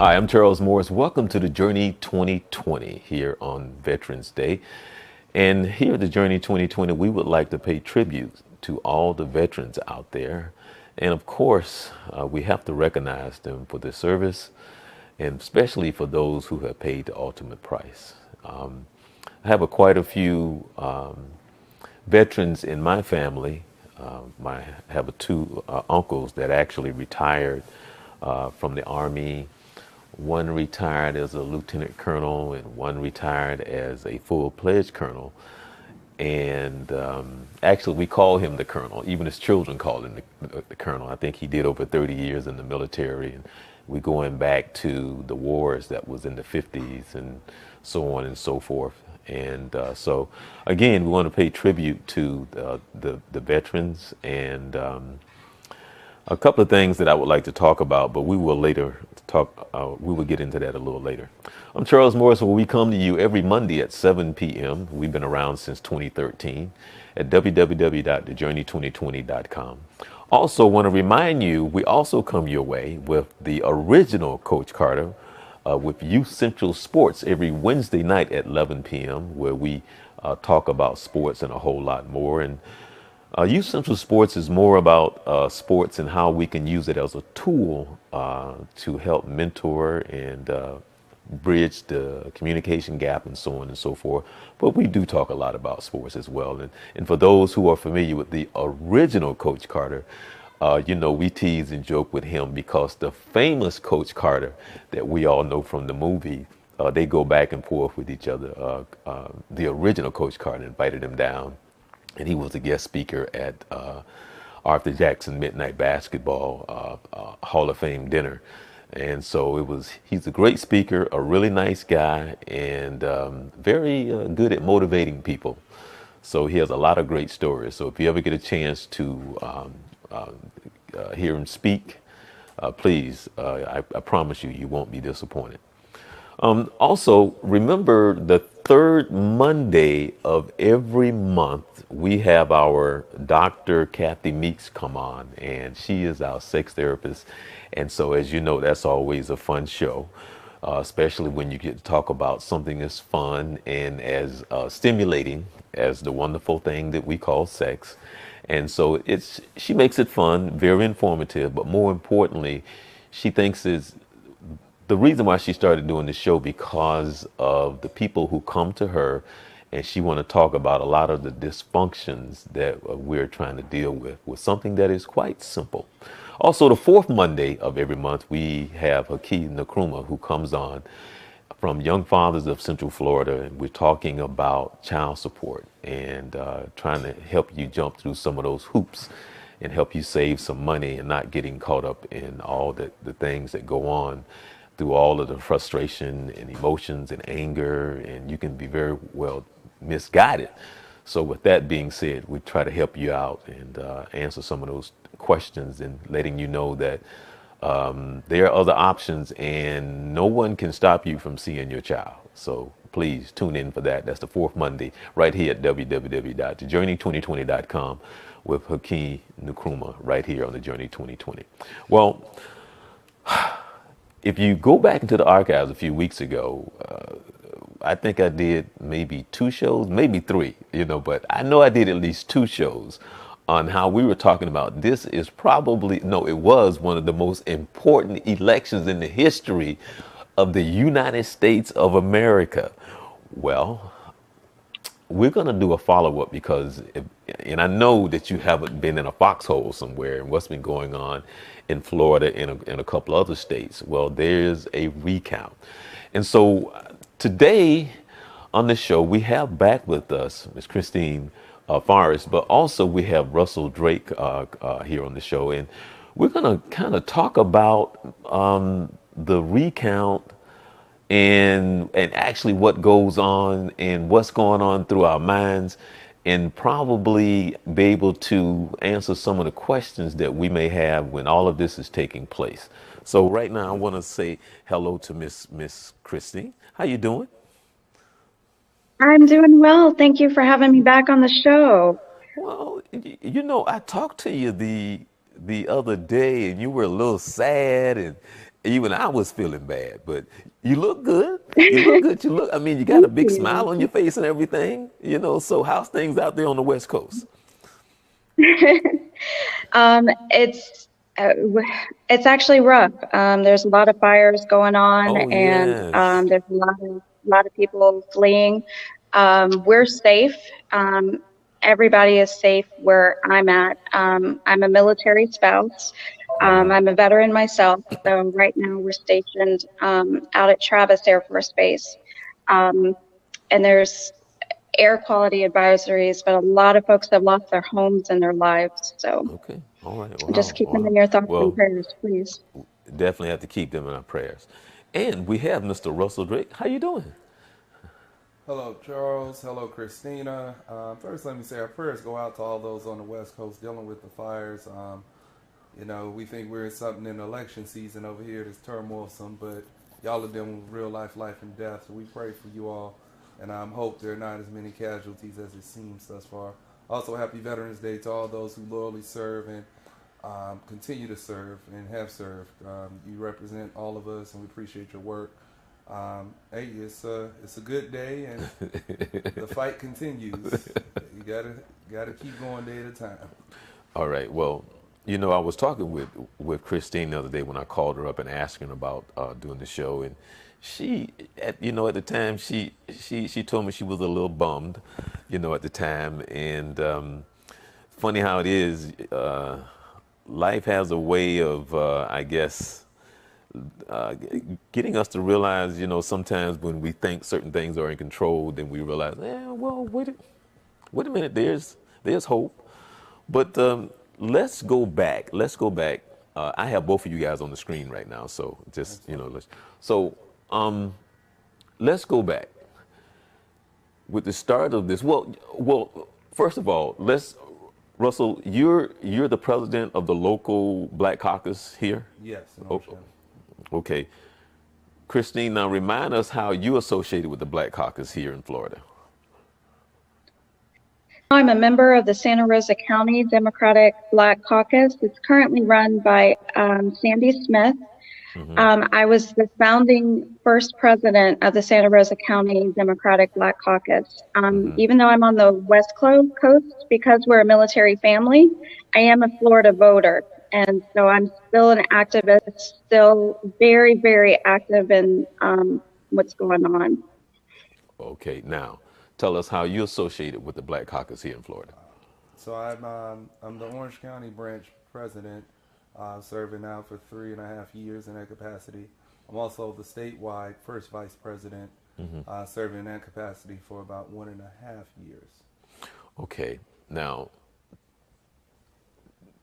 Hi, I'm Charles Morris. Welcome to the Journey 2020 here on Veterans Day. And here at the Journey 2020, we would like to pay tribute to all the veterans out there. And of course, we have to recognize them for their service, and especially for those who have paid the ultimate price. I have quite a few veterans in my family. I have two uncles that actually retired from the Army. One retired as a lieutenant colonel, and one retired as a full-fledged colonel. And actually, we call him the colonel. Even his children call him the colonel. I think he did over 30 years in the military, and we're going back to the wars that was in the 50s and so on and so forth. And so, again, we want to pay tribute to the veterans, and a couple of things that I would like to talk about, but we will later talk. We will get into that a little later. I'm Charles Morris, where we come to you every Monday at 7 p.m. We've been around since 2013 at www.thejourney2020.com. Also, want to remind you, we also come your way with the original Coach Carter with Youth Central Sports every Wednesday night at 11 p.m., where we talk about sports and a whole lot more. And Youth Central Sports is more about sports and how we can use it as a tool to help mentor and bridge the communication gap and so on and so forth. But we do talk a lot about sports as well. And for those who are familiar with the original Coach Carter, we tease and joke with him because the famous Coach Carter that we all know from the movie, they go back and forth with each other. The original Coach Carter invited him down, and he was a guest speaker at Arthur Jackson Midnight Basketball Hall of Fame dinner. And so he's a great speaker, a really nice guy, and very good at motivating people. So he has a lot of great stories. So if you ever get a chance to hear him speak, please, I promise you, you won't be disappointed. Also, remember the third Monday of every month, we have our Dr. Kathy Meeks come on, and she is our sex therapist. And so, as you know, that's always a fun show, especially when you get to talk about something as fun and as stimulating as the wonderful thing that we call sex. And so she makes it fun, very informative, but more importantly, she thinks it's the reason why she started doing the show because of the people who come to her, and she want to talk about a lot of the dysfunctions that we're trying to deal with something that is quite simple. Also, the fourth Monday of every month, we have Haki Nkrumah, who comes on from Young Fathers of Central Florida, and we're talking about child support and trying to help you jump through some of those hoops and help you save some money and not getting caught up in all the things that go on through all of the frustration and emotions and anger, and you can be very well misguided. So with that being said, we try to help you out and answer some of those questions and letting you know that there are other options and no one can stop you from seeing your child. So please tune in for that. That's the fourth Monday right here at www.thejourney2020.com with Haki Nkrumah right here on the Journey 2020. Well, if you go back into the archives a few weeks ago, I think I did maybe two shows, maybe three, but I know I did at least two shows on how we were talking about this is probably, no, it was one of the most important elections in the history of the United States of America. Well, we're going to do a follow-up because, and I know that you haven't been in a foxhole somewhere and what's been going on in Florida and in a couple other states. Well, there's a recount. And so today on the show, we have back with us Miss Christine Forrest, but also we have Russell Drake here on the show. And we're going to kind of talk about the recount and actually what goes on and what's going on through our minds, and probably be able to answer some of the questions that we may have when all of this is taking place. So right now I want to say hello to Miss Christine. How you doing? I'm doing well. Thank you for having me back on the show. Well, I talked to you the other day, and you were a little sad, even I was feeling bad, but you look good. You look good. You look, I mean, you got a Thank big smile on your face and everything, you know. So, how's things out there on the West Coast? you. It's it's actually rough. There's a lot of fires going on, Oh, and yes. there's a lot of people fleeing. We're safe. Everybody is safe where I'm at. I'm a military spouse. I'm a veteran myself. So right now we're stationed out at Travis Air Force Base, um, and there's air quality advisories, but a lot of folks have lost their homes and their lives. So Okay. All right. just Wow. keep them Wow. in your thoughts and Well, prayers, please. definitely have to keep them in our prayers. And we have Mr. Russell Drake. How you doing? Hello, Charles. Hello, Christina. First, let me say our prayers go out to all those on the West Coast dealing with the fires. We think we're in something in election season over here that's turmoilsome, but y'all are dealing with real life and death. So we pray for you all, and hope there are not as many casualties as it seems thus far. Also, happy Veterans Day to all those who loyally serve and continue to serve and have served. You represent all of us, and we appreciate your work. Hey, it's a good day, and the fight continues. You gotta keep going day at a time. All right. Well, you know, I was talking with Christine the other day when I called her up and asked her about doing the show, and at the time, she told me she was a little bummed, at the time, and funny how it is, life has a way of, I guess, getting us to realize, sometimes when we think certain things are in control, then we realize, well, wait a minute, there's hope. But let's go back. Let's go back. I have both of you guys on the screen right now, so just That's fine. so um, let's go back with the start of this. Well, first of all, let's Russell, you're the president of the local Black Caucus here. Yes, in Oh, Orange County. okay, Christine, now remind us how you associated with the Black Caucus here in Florida. I'm a member of the Santa Rosa County Democratic Black Caucus. It's currently run by Sandy Smith. I was the founding first president of the Santa Rosa County Democratic Black Caucus. Even though I'm on the Coast, because we're a military family, I am a Florida voter. And so I'm still an activist, still very, very active in what's going on. Okay, now tell us how you associated with the Black Caucus here in Florida. So I'm the Orange County branch president, serving now for 3.5 years in that capacity. I'm also the statewide first vice president, serving in that capacity for about 1.5 years. Okay, now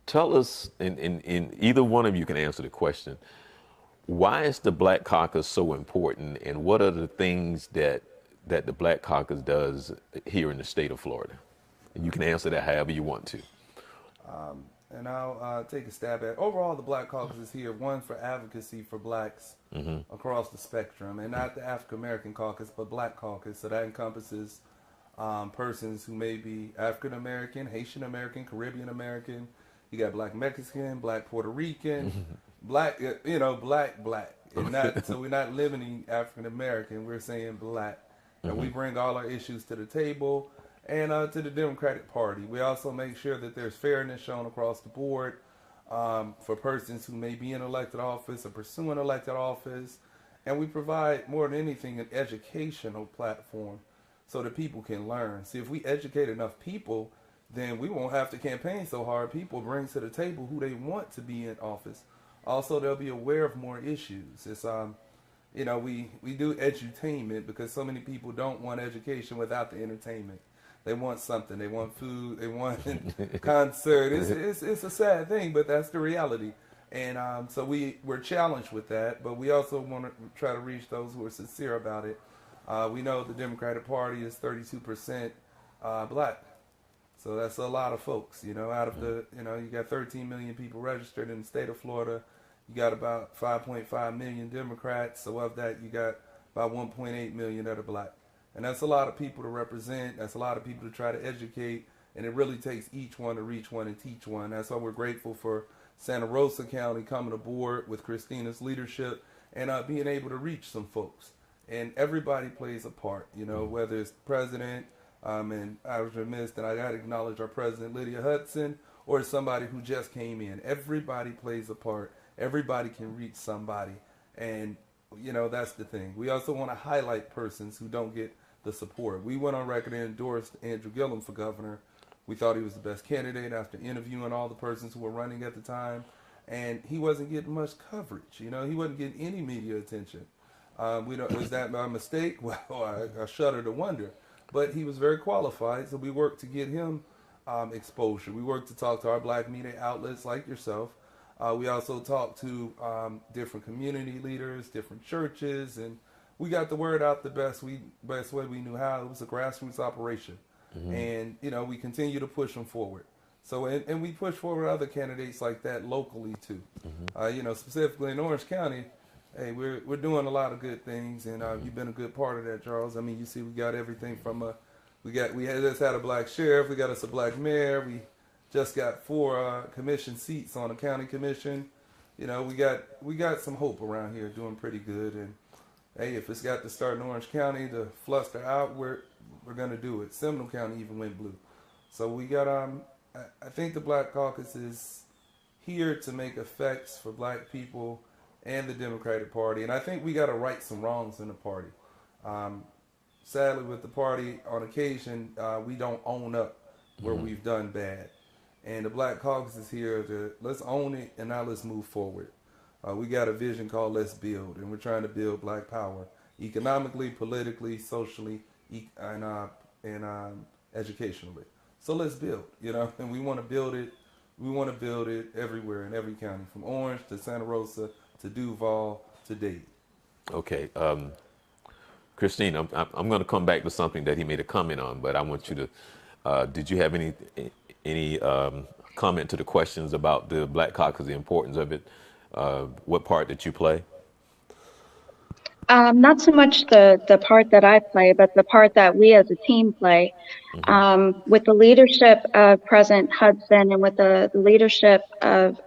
tell us, in either one of you can answer the question, why is the Black Caucus so important, and what are the things that the Black Caucus does here in the state of Florida? And you can answer that however you want to. And I'll take a stab at overall the Black Caucus is here, one, for advocacy for blacks across the spectrum, and not the African American caucus, but Black Caucus. So that encompasses persons who may be African American, Haitian American, Caribbean American. You got Black Mexican, Black Puerto Rican, Black, Black. And not, so we're not limiting African American, we're saying Black. And we bring all our issues to the table and to the Democratic Party. We also make sure that there's fairness shown across the board for persons who may be in elected office or pursuing elected office. And we provide, more than anything, an educational platform so that people can learn. See, if we educate enough people, then we won't have to campaign so hard. People bring to the table who they want to be in office. Also, they'll be aware of more issues. It's we do edutainment because so many people don't want education without the entertainment. They want something. They want food. They want concert. It's a sad thing, but that's the reality. And so we're challenged with that, but we also want to try to reach those who are sincere about it. We know the Democratic Party is 32% black. So that's a lot of folks, out of you got 13 million people registered in the state of Florida. You got about 5.5 million Democrats. So of that, you got about 1.8 million that are black. And that's a lot of people to represent. That's a lot of people to try to educate. And it really takes each one to reach one and teach one. That's why we're grateful for Santa Rosa County coming aboard with Christina's leadership and being able to reach some folks. And everybody plays a part, you know, whether it's the president, and I was remiss that I got to acknowledge our president, Lydia Hudson, or somebody who just came in. Everybody plays a part. Everybody can reach somebody. And, you know, that's the thing. We also want to highlight persons who don't get the support. We went on record and endorsed Andrew Gillum for governor. We thought he was the best candidate after interviewing all the persons who were running at the time. And he wasn't getting much coverage. You know, he wasn't getting any media attention. Is that my mistake? Well, I shudder to wonder. But he was very qualified, so we worked to get him exposure. We worked to talk to our black media outlets like yourself. We also talked to different community leaders, different churches, and we got the word out the best way we knew how. It was a grassroots operation. And, you know, we continue to push them forward. So, and we push forward other candidates like that locally, too. You know, specifically in Orange County, hey, we're doing a lot of good things, and you've been a good part of that, Charles. I mean, you see, we got everything from we just had a black sheriff, we got us a black mayor, we just got 4 commission seats on a county commission. You know, we got some hope around here, doing pretty good. And hey, if it's got to start in Orange County to fluster out, we're gonna do it. Seminole County even went blue. So we got I think the Black Caucus is here to make effects for black people and the Democratic Party, and I think we got to right some wrongs in the party. Sadly, with the party, on occasion, we don't own up where we've done bad. And the Black Caucus is here to let's own it, and now let's move forward. We got a vision called Let's Build, and we're trying to build black power economically, politically, socially, and educationally. So let's build, you know, and we want to build it. We want to build it everywhere in every county, from Orange to Santa Rosa to Duval to Dade. Okay. Christine, I'm going to come back to something that he made a comment on, but I want you to, did you have any comment to the questions about the Black Caucus, the importance of it, what part that you play? Not so much the part that I play, but the part that we as a team play. With the leadership of President Hudson and with the leadership of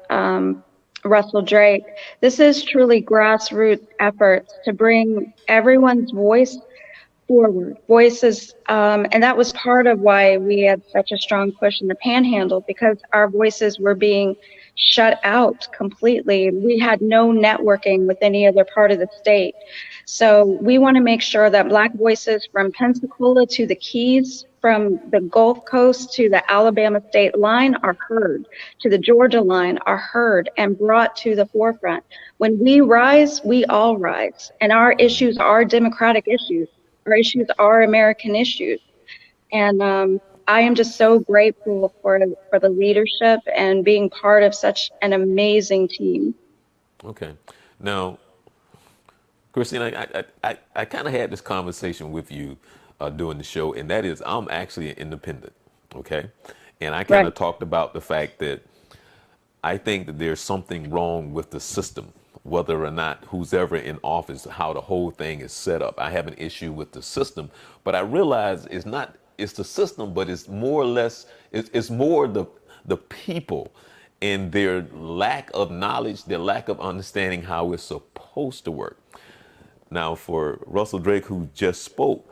Russell Drake, this is truly grassroots efforts to bring everyone's voice forward. Voices, and that was part of why we had such a strong push in the Panhandle, because our voices were being shut out completely. We had no networking with any other part of the state. So we want to make sure that Black voices from Pensacola to the Keys, from the Gulf Coast to the Alabama state line are heard, to the Georgia line are heard and brought to the forefront. When we rise, we all rise. And our issues are democratic issues. Our issues are American issues. And I am just so grateful for the leadership and being part of such an amazing team. Okay. Now, Christina, I kind of had this conversation with you during the show, and that is I'm actually an independent, okay? And I kind of talked about the fact that I think that there's something wrong with the system, whether or not who's ever in office, how the whole thing is set up. I have an issue with the system, but I realize it's the system, but it's more or less, it's more the people and their lack of knowledge, their lack of understanding how it's supposed to work. Now, for Russell Drake, who just spoke,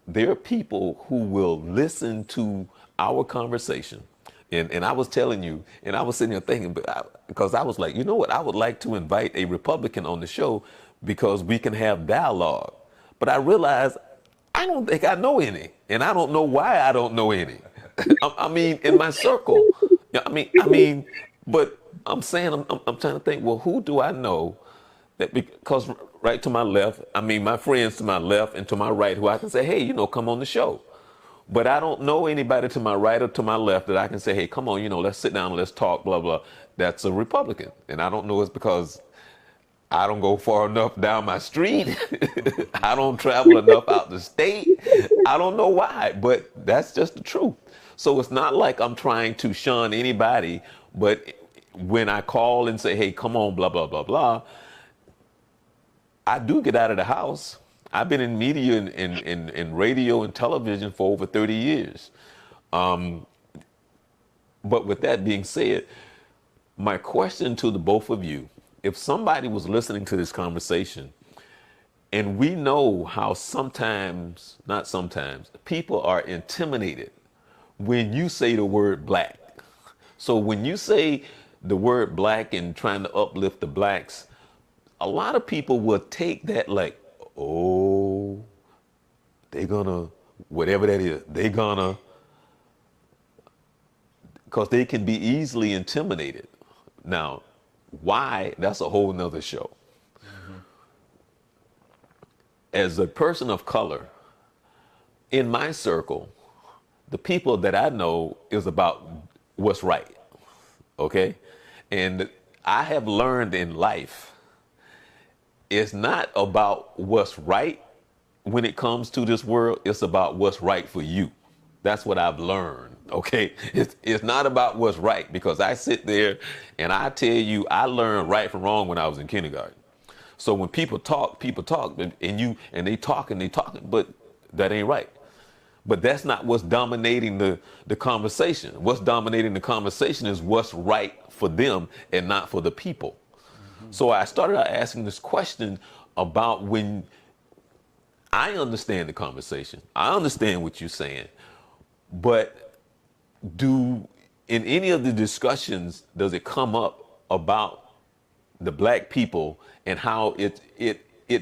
there are people who will listen to our conversation. And I was telling you, and I was sitting there thinking, because I was like, you know what, I would like to invite a Republican on the show because we can have dialogue. But I realized I don't think I know any, and I don't know why I don't know any. I mean, in my circle, I mean, but I'm saying, I'm trying to think, well, who do I know that, because right to my left, I mean, my friends to my left and to my right, who I can say, hey, you know, come on the show. But I don't know anybody to my right or to my left that I can say, hey, come on, you know, let's sit down and let's talk, blah, blah. That's a Republican. And I don't know it's because I don't go far enough down my street. I don't travel enough out the state. I don't know why, but that's just the truth. So it's not like I'm trying to shun anybody, but when I call and say, hey, come on, blah, blah, blah, blah, I do get out of the house. I've been in media and radio and television for over 30 years. But with that being said, My question to the both of you, if somebody was listening to this conversation, and we know how sometimes, not sometimes, people are intimidated when you say the word black. So when you say the word black and trying to uplift the blacks, a lot of people will take that like, oh, they gonna, whatever that is, they gonna, because they can be easily intimidated. Now, why? That's a whole nother show. As a person of color, in my circle, the people that I know is about what's right. Okay? And I have learned in life, it's not about what's right when it comes to this world, it's about what's right for you. That's what I've learned. Okay? It's not about what's right, because I sit there and I tell you, I learned right from wrong when I was in kindergarten. So when people talk, and they talking, but that ain't right. But that's not what's dominating the conversation. What's dominating the conversation is what's right for them and not for the people. So I started out asking this question about when I understand the conversation. I understand what you're saying, but in any of the discussions, does it come up about the black people and how it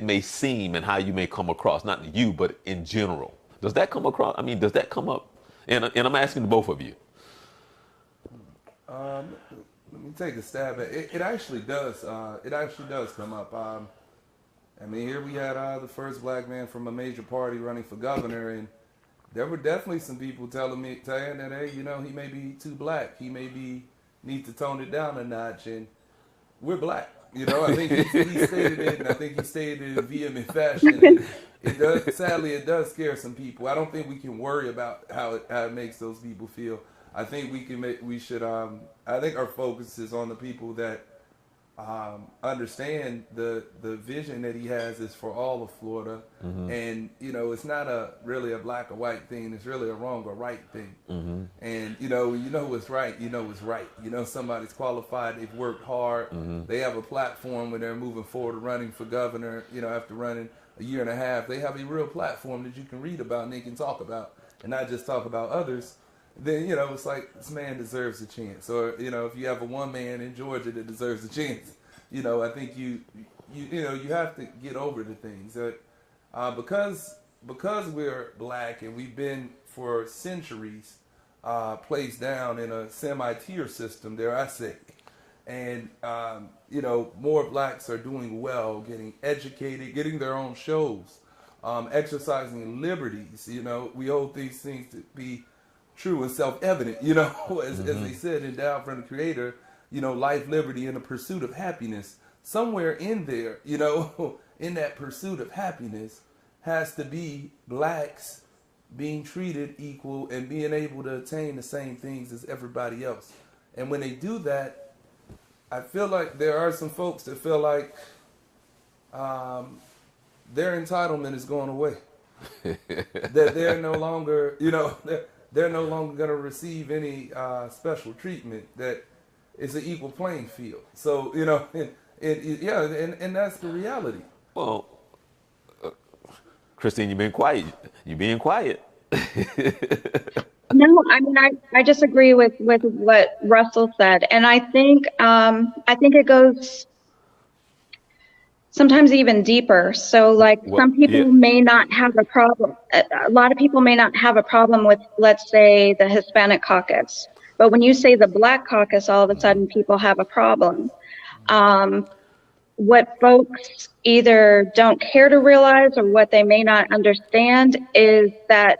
may seem and how you may come across, not you, but in general? Does that come across? I mean, does that come up? And I'm asking the both of you. Let me take a stab at it. It actually does. It actually does come up. I mean, here we had the first black man from a major party running for governor, and there were definitely some people saying that, hey, he may be too black. He need to tone it down a notch, and we're black. I think he stated it, and I think he stated it in vehement fashion. It does. Sadly, it does scare some people. I don't think we can worry about how it makes those people feel. I think we should. I think our focus is on the people that understand the vision that he has is for all of Florida, and it's not really a black or white thing. It's really a wrong or right thing. And what's right. It's right. Somebody's qualified. They've worked hard. They have a platform when they're moving forward, running for governor. After running a year and a half, they have a real platform that you can read about and they can talk about, and not just talk about others. Then it's like, this man deserves a chance. Or if you have a one man in Georgia that deserves a chance, I think you have to get over the things that because we're black and we've been for centuries placed down in a semi-tier system, dare I say, and more blacks are doing well, getting educated, getting their own shows, exercising liberties. We hold these things to be true and self-evident, as they said, endowed from the Creator, life, liberty, and the pursuit of happiness. Somewhere in there, in that pursuit of happiness has to be blacks being treated equal and being able to attain the same things as everybody else. And when they do that, I feel like there are some folks that feel like their entitlement is going away. That they're no longer, they're no longer going to receive any special treatment, that it's an equal playing field. So, and that's the reality. Well, Christine, you've been quiet. You're being quiet. No, I mean, I just agree with what Russell said. And I think it goes sometimes even deeper. So like some people may not have a problem. A lot of people may not have a problem with, let's say, the Hispanic caucus. But when you say the Black caucus, all of a sudden people have a problem. What folks either don't care to realize or what they may not understand is that,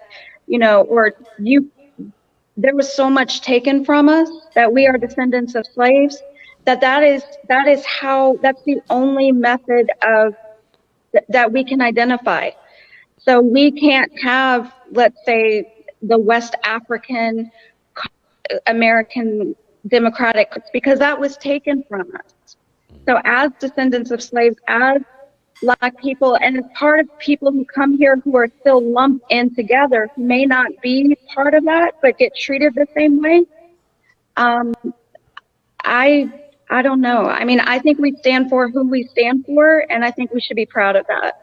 there was so much taken from us, that we are descendants of slaves, that's the only method that we can identify. So we can't have, let's say, the West African American Democratic, because that was taken from us. So as descendants of slaves, as Black people, and as part of people who come here who are still lumped in together, who may not be part of that, but get treated the same way, I I don't know. I mean, I think we stand for who we stand for, and I think we should be proud of that.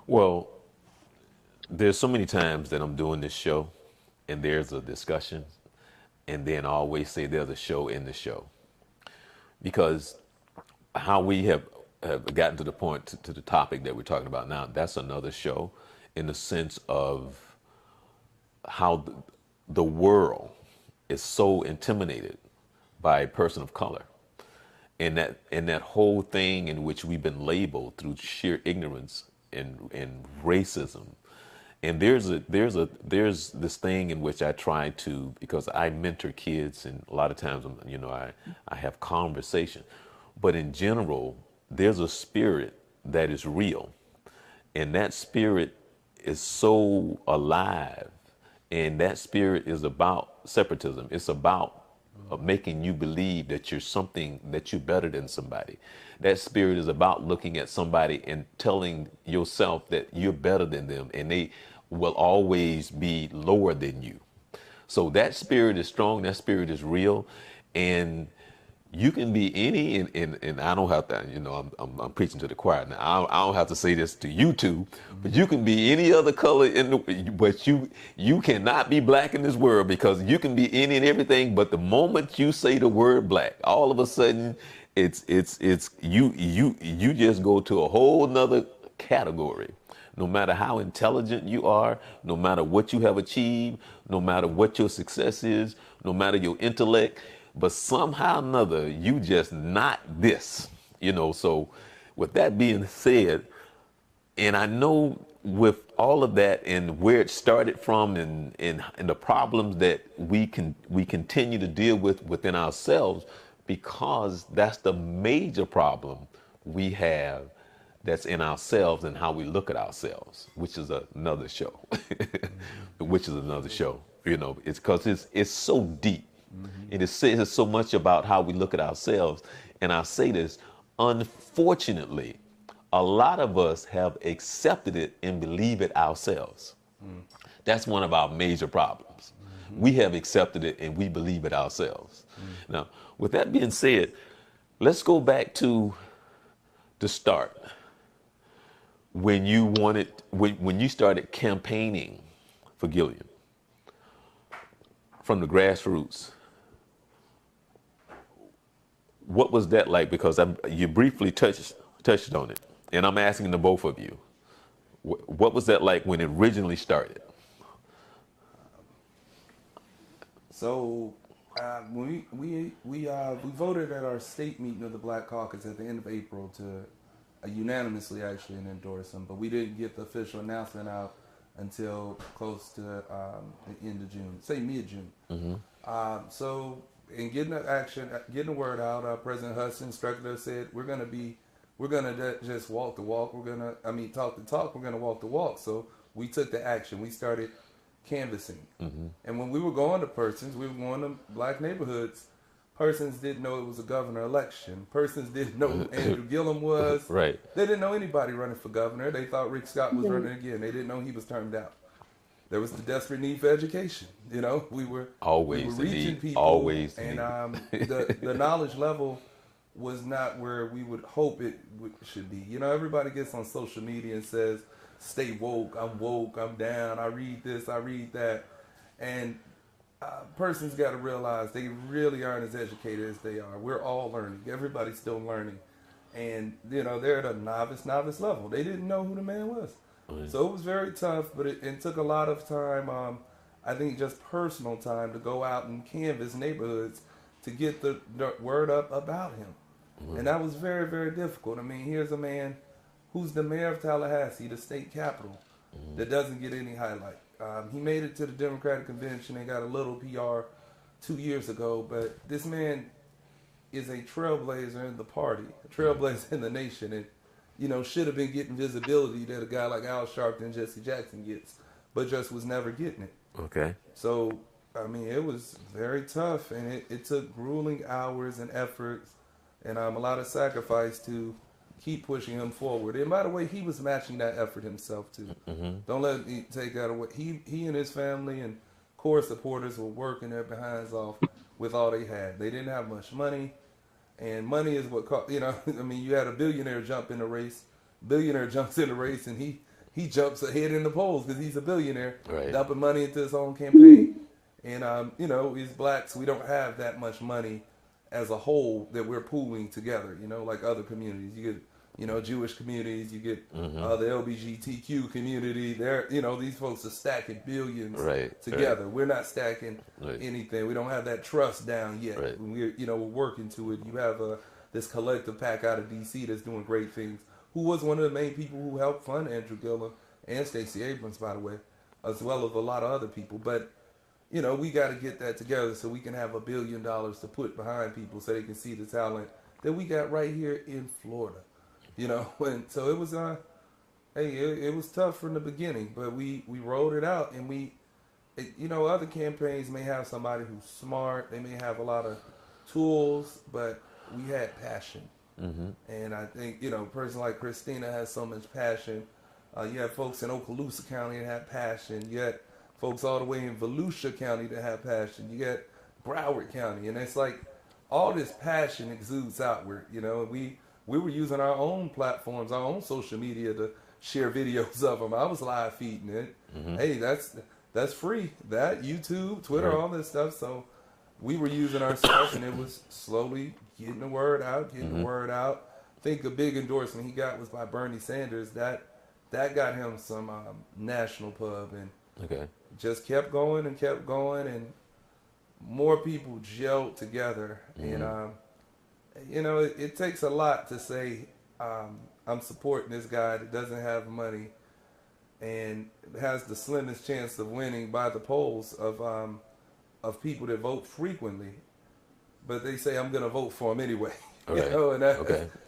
Well, there's so many times that I'm doing this show and there's a discussion, and then I always say there's a show in the show. Because how we have gotten to the point, to the topic that we're talking about now, that's another show in the sense of how the world is so intimidated by a person of color. And that whole thing in which we've been labeled through sheer ignorance and racism. And there's this thing in which I try to, because I mentor kids, and a lot of times I have conversation, but in general there's a spirit that is real, and that spirit is so alive, and that spirit is about separatism. It's about making you believe that you're something, that you're better than somebody. That spirit is about looking at somebody and telling yourself that you're better than them, and they will always be lower than you. So that spirit is strong, that spirit is real, and you can be any, and I don't have to, I'm preaching to the choir now. I don't have to say this to you two, but you can be any other color but you cannot be black in this world, because you can be any and everything. But the moment you say the word black, all of a sudden it's you just go to a whole nother category. No matter how intelligent you are, no matter what you have achieved, no matter what your success is, no matter your intellect, but somehow or another, you just not this, So with that being said, and I know with all of that and where it started from, and the problems that we continue to deal with within ourselves, because that's the major problem we have, that's in ourselves and how we look at ourselves, which is another show. Which is another show. It's because it's so deep. And it says so much about how we look at ourselves. And I say this, unfortunately, a lot of us have accepted it and believe it ourselves. That's one of our major problems. We have accepted it and we believe it ourselves. Now, with that being said, let's go back to the start. When you started campaigning for Gilliam from the grassroots, what was that like? Because you briefly touched on it, and I'm asking the both of you, what was that like when it originally started? So when we voted at our state meeting of the Black Caucus at the end of April to unanimously actually endorse him, but we didn't get the official announcement out until close to the end of June, say mid-June. So in getting the word out, President Hudson instructed us, said we're gonna just walk the walk. Talk the talk. We're gonna walk the walk. So we took the action. We started canvassing, and when we were going to persons, we were going to black neighborhoods. Persons didn't know it was a governor election. Persons didn't know who Andrew Gillum was. Right. They didn't know anybody running for governor. They thought Rick Scott was running again. They didn't know he was termed out. There was the desperate need for education. We were reaching people, and the knowledge level was not where we would hope it should be. Everybody gets on social media and says, "Stay woke. I'm down. I read this. I read that," and persons got to realize they really aren't as educated as they are. We're all learning. Everybody's still learning. And, they're at a novice level. They didn't know who the man was. Right. So it was very tough, but it took a lot of time, I think just personal time, to go out and canvass neighborhoods to get the word up about him. Right. And that was very, very difficult. Here's a man who's the mayor of Tallahassee, the state capital, that doesn't get any highlight. He made it to the Democratic convention and got a little PR 2 years ago, but this man is a trailblazer in the party, a trailblazer in the nation, and should have been getting visibility that a guy like Al Sharpton and Jesse Jackson gets, but just was never getting it. Okay. So, it was very tough, and it took grueling hours and efforts, and a lot of sacrifice to keep pushing him forward. And by the way, he was matching that effort himself too. Don't let me take that away. He and his family and core supporters were working their behinds off with all they had. They didn't have much money. And money is what I mean, you had a billionaire jump in the race. Billionaire jumps in the race, and he jumps ahead in the polls because he's a billionaire, Right. dumping money into his own campaign. And as blacks, we don't have that much money as a whole that we're pooling together. Like other communities, you get Jewish communities, you get the LGBTQ community. These folks are stacking billions together. Right. We're not stacking anything. We don't have that trust down yet. Right. We're working to it. You have this collective pack out of DC that's doing great things. Who was one of the main people who helped fund Andrew Gillum and Stacey Abrams, by the way, as well as a lot of other people. But we got to get that together so we can have $1 billion to put behind people so they can see the talent that we got right here in Florida. And so it was it was tough from the beginning, but we rolled it out, and other campaigns may have somebody who's smart, they may have a lot of tools, but we had passion. Mm-hmm. And I think, a person like Christina has so much passion. You have folks in Okaloosa County that have passion. You had folks all the way in Volusia County that have passion. You got Broward County, and it's like all this passion exudes outward. We were using our own platforms, our own social media to share videos of them. I was live feeding it. Mm-hmm. Hey, that's free. That YouTube, Twitter, all this stuff. So we were using our stuff, and it was slowly getting the word out, the word out. I think a big endorsement he got was by Bernie Sanders. That got him some national pub, and just kept going, and more people gelled together. Mm-hmm. And it takes a lot to say I'm supporting this guy that doesn't have money and has the slimmest chance of winning by the polls of people that vote frequently, but they say I'm going to vote for him anyway. And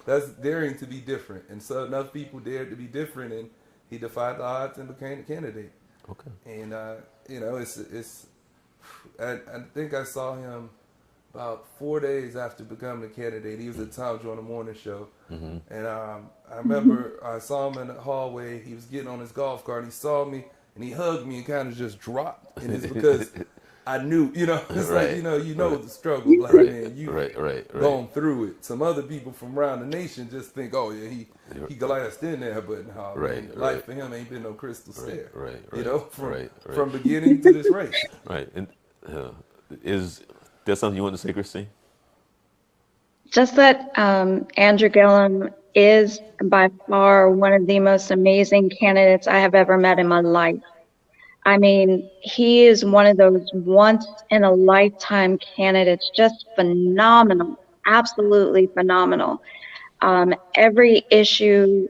that's daring to be different. And so enough people dared to be different, and he defied the odds and became the candidate. Okay. And I think I saw him about 4 days after becoming a candidate. He was at Tom Joyner Morning Show. Mm-hmm. And I remember I saw him in the hallway. He was getting on his golf cart, and he saw me, and he hugged me and kind of just dropped. And it's because I knew, it's like, the struggle, black man. You've gone through it. Some other people from around the nation just think, oh, yeah, he glassed in there, but no, life for him ain't been no crystal stair. From beginning to this race. Right. And is there something you want to say, Christine? Just that Andrew Gillum is by far one of the most amazing candidates I have ever met in my life. I mean, he is one of those once-in-a-lifetime candidates, just phenomenal, absolutely phenomenal. Every issue,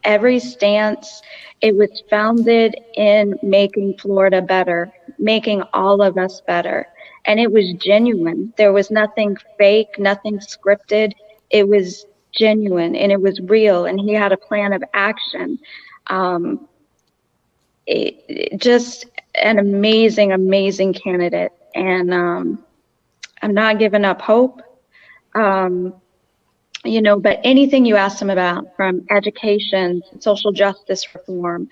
every stance, it was founded in making Florida better, making all of us better. And it was genuine. There was nothing fake, nothing scripted. It was genuine, and it was real, and he had a plan of action. Just an amazing, amazing candidate. And I'm not giving up hope. But anything you asked him about, from education, social justice reform,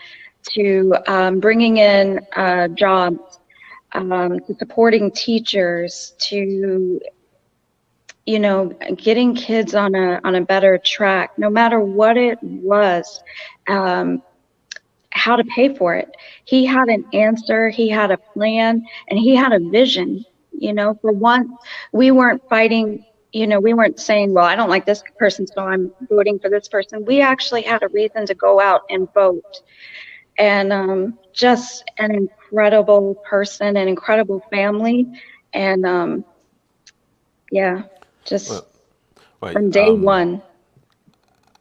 to bringing in jobs, to supporting teachers, to getting kids on a better track, no matter what it was, how to pay for it. He had an answer, he had a plan, and he had a vision. For once, we weren't fighting. We weren't saying, well, I don't like this person, so I'm voting for this person. We actually had a reason to go out and vote. And just an incredible person, an incredible family. And from day one.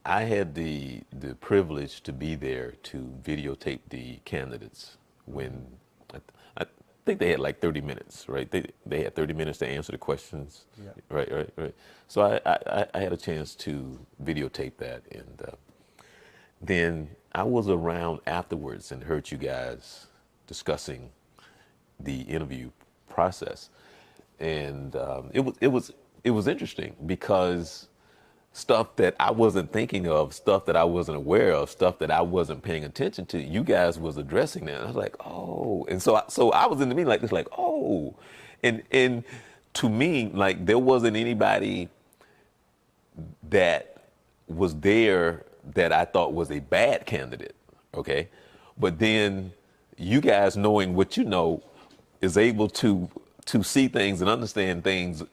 I had the privilege to be there to videotape the candidates when I think they had like 30 minutes, right? They had 30 minutes to answer the questions. Yeah. Right. So I had a chance to videotape that, and then I was around afterwards and heard you guys discussing the interview process, and it was interesting because stuff that I wasn't thinking of, stuff that I wasn't aware of, stuff that I wasn't paying attention to, you guys was addressing that. And I was like, oh. And so I was in the meeting like this, like, oh. And to me, like there wasn't anybody that was there that I thought was a bad candidate. Okay. But then you guys knowing what you know is able to see things and understand things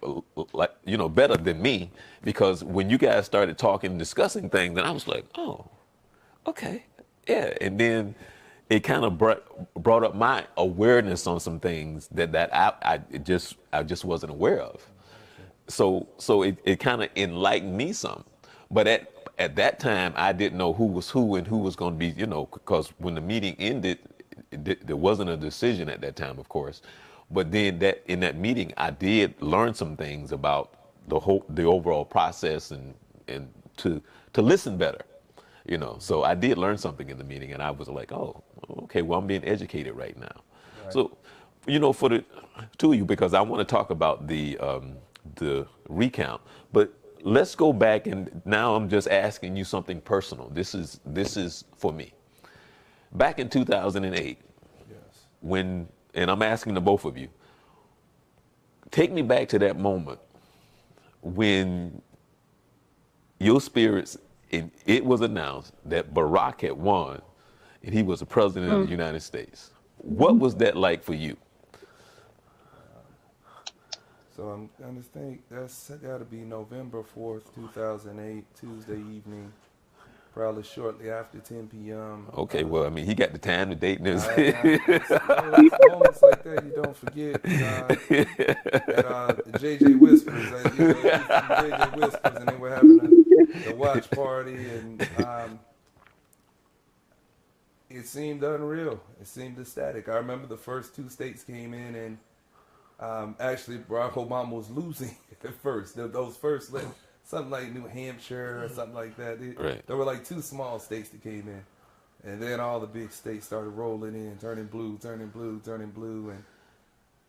like, you know, better than me, because when you guys started talking and discussing things, then I was like, oh, okay, yeah. And then it kind of brought up my awareness on some things that I just wasn't aware of. So it kind of enlightened me some. But at that time, I didn't know who was who and who was going to be, you know, because when the meeting ended, there wasn't a decision at that time, of course. But then that in that meeting, I did learn some things about the overall process and to listen better, you know. So I did learn something in the meeting, and I was like, oh, okay, well, I'm being educated right now. Right. So, you know, for the two of you, because I want to talk about the recount, but let's go back, and now I'm just asking you something personal. This is for me. Back in 2008, Yes. when, and I'm asking the both of you, take me back to that moment when your spirits, it was announced that Barack had won and he was the president of the United States. What was that like for you? So I'm gonna think that's got to be November 4th, 2008, Tuesday evening, probably shortly after 10 p.m. Okay, well, I mean, he got the time, the date, and It's moments like that you don't forget. At JJ Whispers, JJ Whispers, and they were having the watch party, and it seemed unreal. It seemed ecstatic. I remember the first two states came in, and actually Barack Obama was losing at first. Those first, something like New Hampshire or something like that. Right. There were like two small states that came in. And then all the big states started rolling in, turning blue, turning blue, turning blue. And,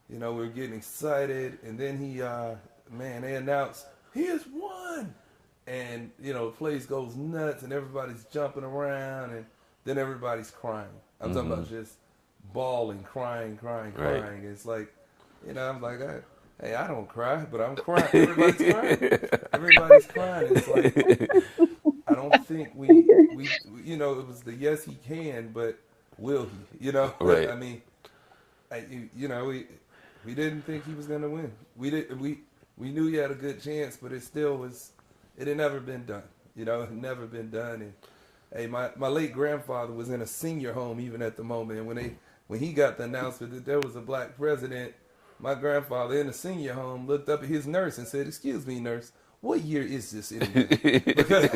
you know, we were getting excited. And then they announced, he has won. And, you know, the place goes nuts and everybody's jumping around. And then everybody's crying. I'm talking about just bawling, crying. Right. It's like, you know, I'm like, hey, I don't cry, but I'm crying. Everybody's crying. Everybody's crying. It's like, I don't think we, you know, it was the yes he can, but will he? You know, right. I mean, you know, we didn't think he was gonna win. We knew he had a good chance, but it still was. It had never been done. You know, it had never been done. And hey, my late grandfather was in a senior home even at the moment, and when he got the announcement that there was a black president, my grandfather in the senior home looked up at his nurse and said, "Excuse me, nurse, what year is this anyway?" Because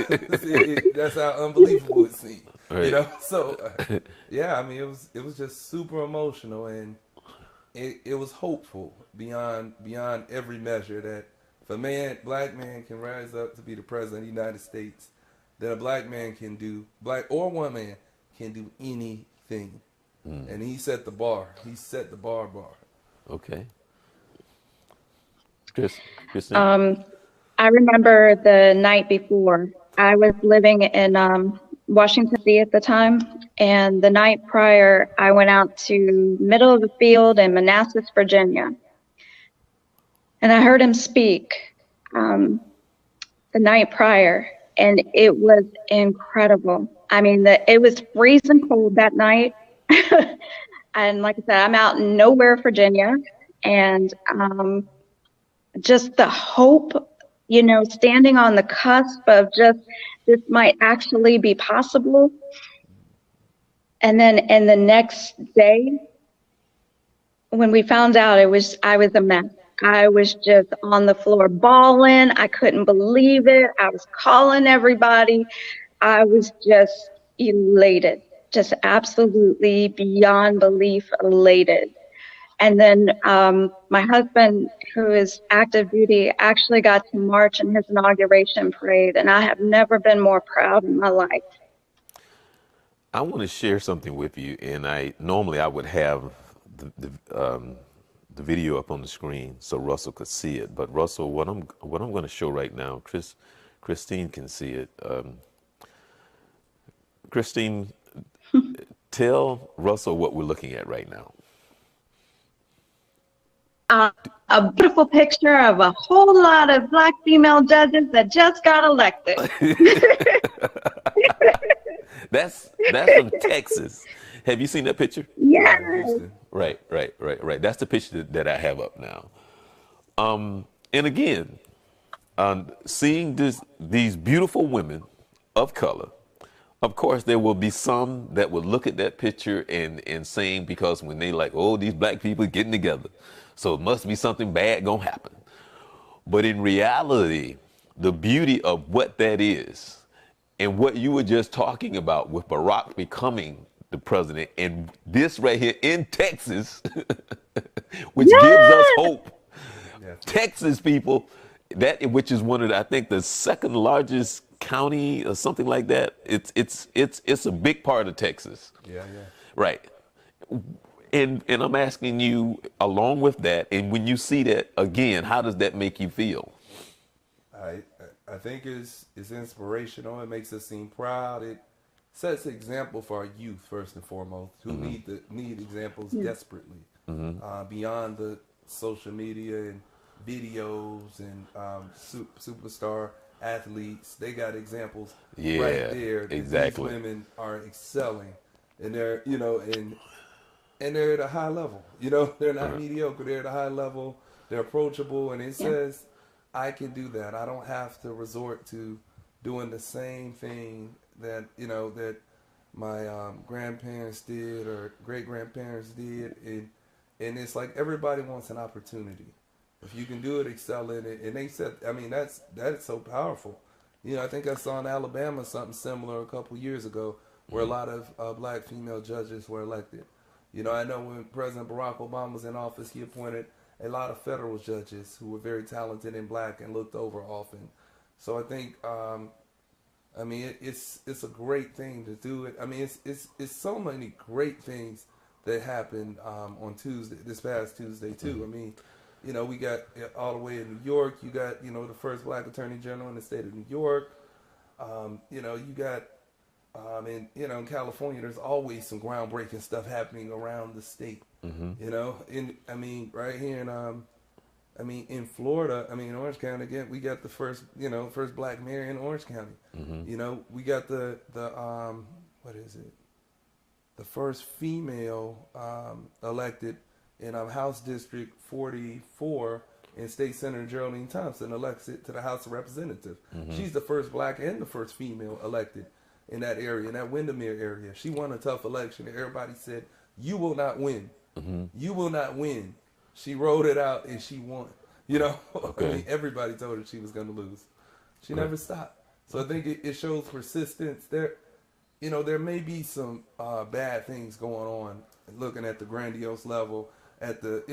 that's how unbelievable it seemed. Right. You know, so yeah, I mean, it was just super emotional, and it was hopeful beyond every measure that if a black man can rise up to be the president of the United States, that a black man can do, black or one man can do anything, and he set the bar. He set the bar. Okay. Christina? I remember the night before. I was living in Washington, D.C. at the time, and the night prior, I went out to middle of the field in Manassas, Virginia, and I heard him speak the night prior, and it was incredible. I mean, it was freezing cold that night, and like I said, I'm out in nowhere, Virginia, and just the hope, you know, standing on the cusp of just this might actually be possible. And then in the next day, when we found out, I was a mess. I was just on the floor bawling. I couldn't believe it. I was calling everybody. I was just elated, just absolutely beyond belief elated. And then my husband, who is active duty, actually got to march in his inauguration parade, and I have never been more proud in my life. I want to share something with you, and normally I would have the video up on the screen so Russell could see it. But Russell, what I'm going to show right now, Christine can see it. Christine, tell Russell what we're looking at right now. A beautiful picture of a whole lot of Black female judges that just got elected. That's from Texas. Have you seen that picture? Yeah, Yes. Houston. Right. That's the picture that I have up now. And again, seeing these beautiful women of color, of course, there will be some that will look at that picture and saying, because when they like, oh, these black people getting together, so it must be something bad gonna happen. But in reality, the beauty of what that is and what you were just talking about with Barack becoming the president and this right here in Texas, which gives us Yes. hope. Yeah. Texas people, which is one of the, I think the second largest county or something like that. It's a big part of Texas. Yeah. Right. And I'm asking you along with that, and when you see that again, how does that make you feel? I think it's inspirational. It makes us seem proud. It sets an example for our youth first and foremost, who need examples desperately, beyond the social media and videos and superstar athletes. They got examples Yeah, right there. That exactly. These women are excelling, and they're and they're at a high level. They're not mediocre. They're at a high level. They're approachable, and it says, I can do that. I don't have to resort to doing the same thing that that my grandparents did or great grandparents did, and it's like everybody wants an opportunity. If you can do it, excel in it. And they said, I mean, that's so powerful. I think I saw in Alabama something similar a couple years ago, where a lot of black female judges were elected. I know when President Barack Obama was in office, he appointed a lot of federal judges who were very talented and black and looked over often. So I think, I mean, it's a great thing to do it. I mean, it's so many great things that happened on Tuesday, this past Tuesday too. I mean, we got all the way in New York. You got the first black attorney general in the state of New York. You got in California, there's always some groundbreaking stuff happening around the state. I mean, right here in Florida, in Orange County, again, we got the first black mayor in Orange County. We got the what is it? The first female elected in House District 44, and State Senator Geraldine Thompson elected to the House of Representatives. She's the first black and the first female elected in that area, in that Windermere area. She won a tough election, and everybody said, "You will not win. You will not win." She wrote it out, and she won. Okay. I mean, everybody told her she was going to lose. She never stopped. So I think it shows persistence. There may be some bad things going on. Looking at the grandiose level, at the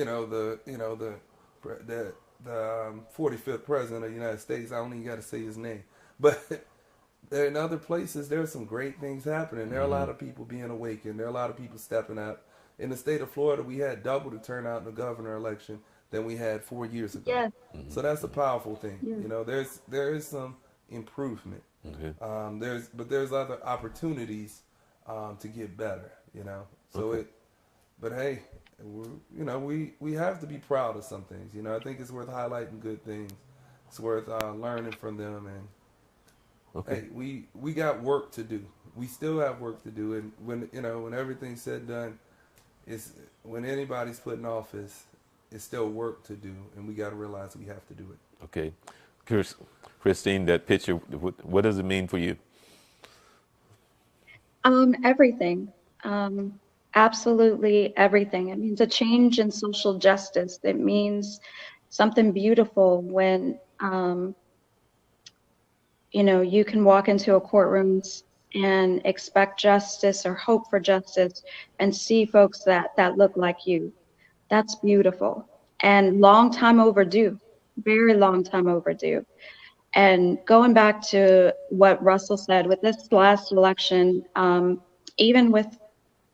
45th president of the United States. I don't even got to say his name, but there in other places, there's some great things happening. There are a lot of people being awakened. There are a lot of people stepping up. In the state of Florida, we had double the turnout in the governor election than we had 4 years ago. Yes. So that's a powerful thing. Yeah. There is some improvement. Okay. There's other opportunities to get better. So but hey, we have to be proud of some things. I think it's worth highlighting good things. It's worth learning from them, and hey, we got work to do. We still have work to do, and when everything's said and done, when anybody's put in office, it's still work to do, and we got to realize we have to do it. Okay. Christine, that picture, what does it mean for you? Everything. Absolutely everything. It means a change in social justice. It means something beautiful when, you can walk into a courtroom and expect justice or hope for justice and see folks that look like you. That's beautiful and long time overdue, very long time overdue. And going back to what Russell said with this last election, even with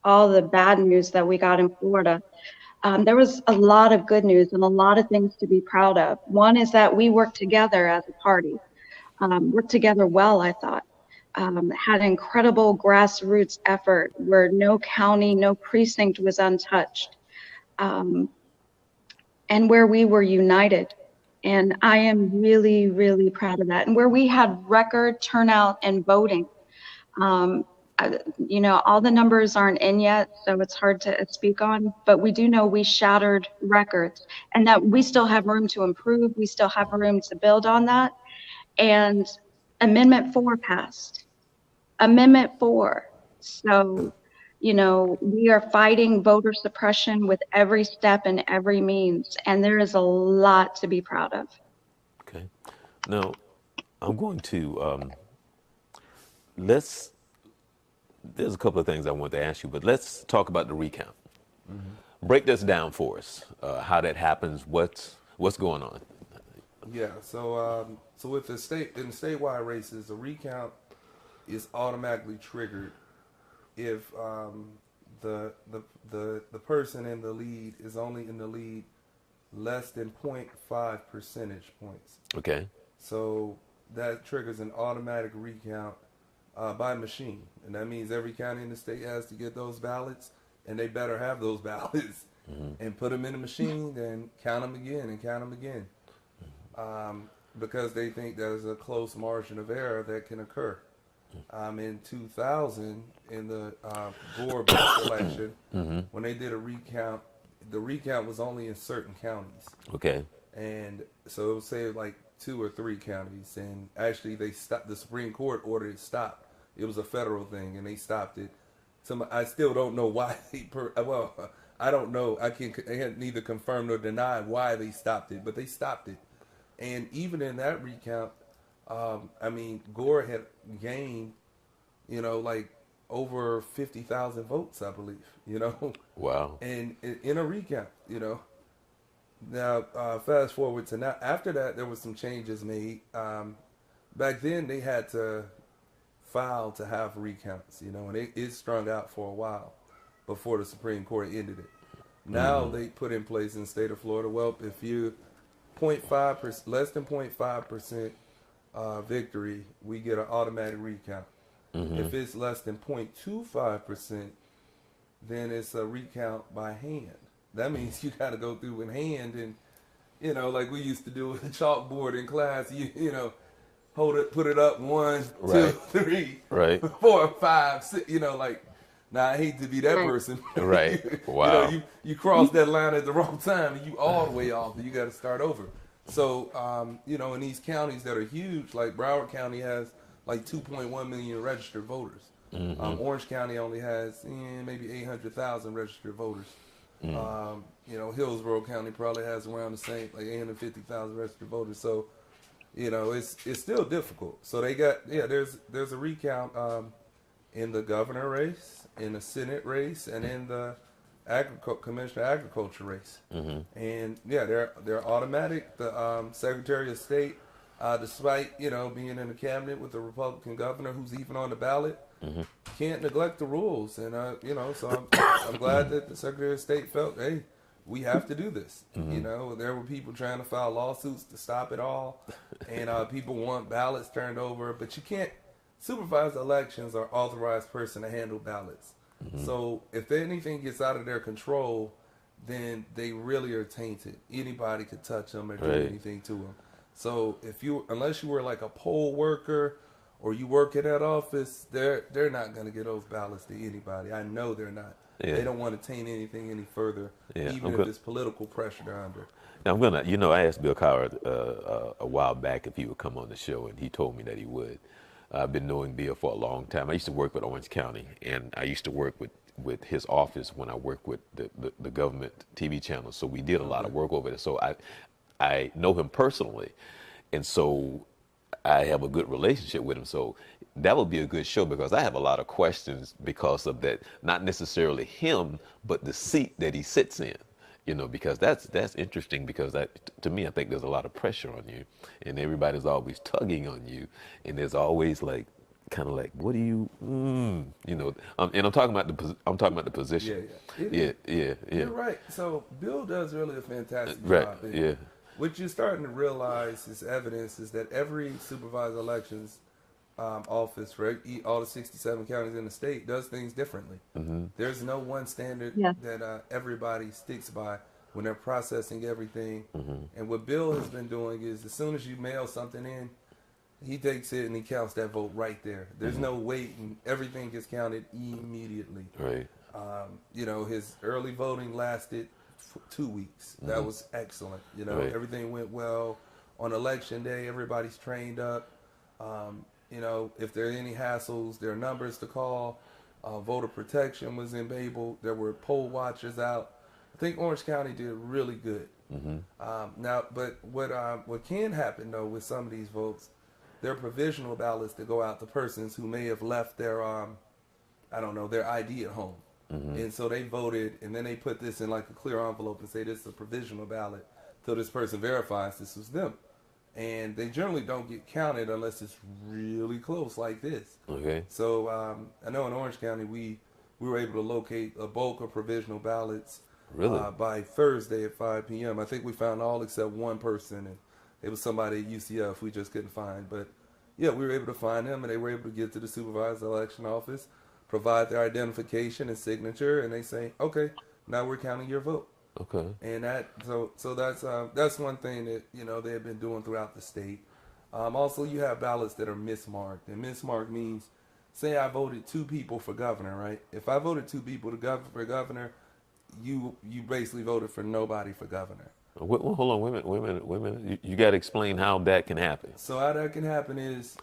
all the bad news that we got in Florida, there was a lot of good news and a lot of things to be proud of. One is that we worked together as a party, worked together well, I thought. Had an incredible grassroots effort where no county, no precinct was untouched. And and where we were united. And I am really, really proud of that. And where we had record turnout and voting. Um, all the numbers aren't in yet, so it's hard to speak on, but we do know we shattered records and that we still have room to improve. We still have room to build on that. And Amendment 4 passed. Amendment 4. So, we are fighting voter suppression with every step and every means, and there is a lot to be proud of. Okay. Now, I'm going to let's. There's a couple of things I want to ask you, but let's talk about the recount. Break this down for us. How that happens. What's going on? Yeah. So with the statewide races, a recount is automatically triggered if the person in the lead is only in the lead less than 0.5 percentage points. Okay. So that triggers an automatic recount by machine, and that means every county in the state has to get those ballots, and they better have those ballots and put them in the machine, then count them again and count them again, because they think there's a close margin of error that can occur. In 2000, in the Gore election, when they did a recount, the recount was only in certain counties. Okay. And so it would say like 2 or 3 counties, and actually they stopped. The Supreme Court ordered it stopped. It was a federal thing, and they stopped it. So I still don't know why I don't know. I can't neither confirm nor deny why they stopped it, but they stopped it. And even in that recount, Gore had gained, like over 50,000 votes, I believe, Wow. and in a recount, Now, fast forward to now. After that, there was some changes made. Back then, they had to file to have recounts, and it strung out for a while before the Supreme Court ended it. Now they put in place in the state of Florida, well, if you 0.5%, less than 0.5% victory, we get an automatic recount. If it's less than 0.25%, then it's a recount by hand. That means you got to go through in hand, and like we used to do with the chalkboard in class. Hold it, put it up 1, 2, 3, right, 4, 5, 6. Now I hate to be that person. Right. Wow. You cross that line at the wrong time, and you all the way off, and you got to start over. So in these counties that are huge, like Broward County has like 2.1 million registered voters. Orange County only has maybe 800,000 registered voters. Hillsborough County probably has around the same, like 850,000 registered voters. So, it's still difficult. So they got, there's a recount in the governor race, in the Senate race, and in the Commissioner of Agriculture race. And they're automatic. The Secretary of State, despite being in the cabinet with the Republican governor who's even on the ballot, can't neglect the rules. And so I'm glad that the Secretary of State felt, hey, we have to do this. There were people trying to file lawsuits to stop it all, and people want ballots turned over, but you can't. Supervised elections are authorized person to handle ballots. So if anything gets out of their control, then they really are tainted. Anybody could touch them or do anything to them. So unless you were like a poll worker or you work in that office, they're not going to get those ballots to anybody. I know they're not. Yeah. They don't want to taint anything any further, even if it's political pressure they're under. Now I asked Bill Coward a while back if he would come on the show, and he told me that he would. I've been knowing Bill for a long time. I used to work with Orange County, and I used to work with his office when I worked with the government TV channel. So we did a lot of work over there. So I know him personally, and so I have a good relationship with him. So that would be a good show because I have a lot of questions because of that, not necessarily him, but the seat that he sits in. Because that's interesting because to me, I think there's a lot of pressure on you, and everybody's always tugging on you, and there's always kind of like, what do you, and I'm talking about the position. Yeah. You're right. So Bill does really a fantastic job. Yeah. What you're starting to realize is evidence is that every supervised elections office for all the 67 counties in the state does things differently. There's no one standard that everybody sticks by. when they're processing everything. And what Bill has been doing is, as soon as you mail something in, he takes it and he counts that vote right there. There's no wait, and everything gets counted immediately. Right. You know, his early voting lasted 2 weeks. That was excellent. You know, everything went well. On election day, everybody's trained up. You know, if there are any hassles, there are numbers to call. Voter protection was enabled. There were poll watchers out. I think Orange County did really good. Now, but what can happen though with some of these votes, there are provisional ballots that go out to persons who may have left their I don't know, their ID at home. And so they voted, and then they put this in like a clear envelope and say this is a provisional ballot till this person verifies this was them. And they generally don't get counted unless it's really close like this. Okay. So I know in Orange County we were able to locate a bulk of provisional ballots by Thursday at 5 p.m. I think we found all except one person, and it was somebody at UCF we just couldn't find. But yeah, we were able to find them, and they were able to get to the supervisor election office, provide their identification and signature, and they say, okay, now we're counting your vote. Okay. And that so that's one thing that, you know, they've been doing throughout the state. Also, you have ballots that are mismarked, and mismarked means, say I voted 2 people for governor, right? If I voted 2 people for governor, you basically voted for nobody for governor. Well, hold on, wait a minute. You got to explain how that can happen. So how that can happen is,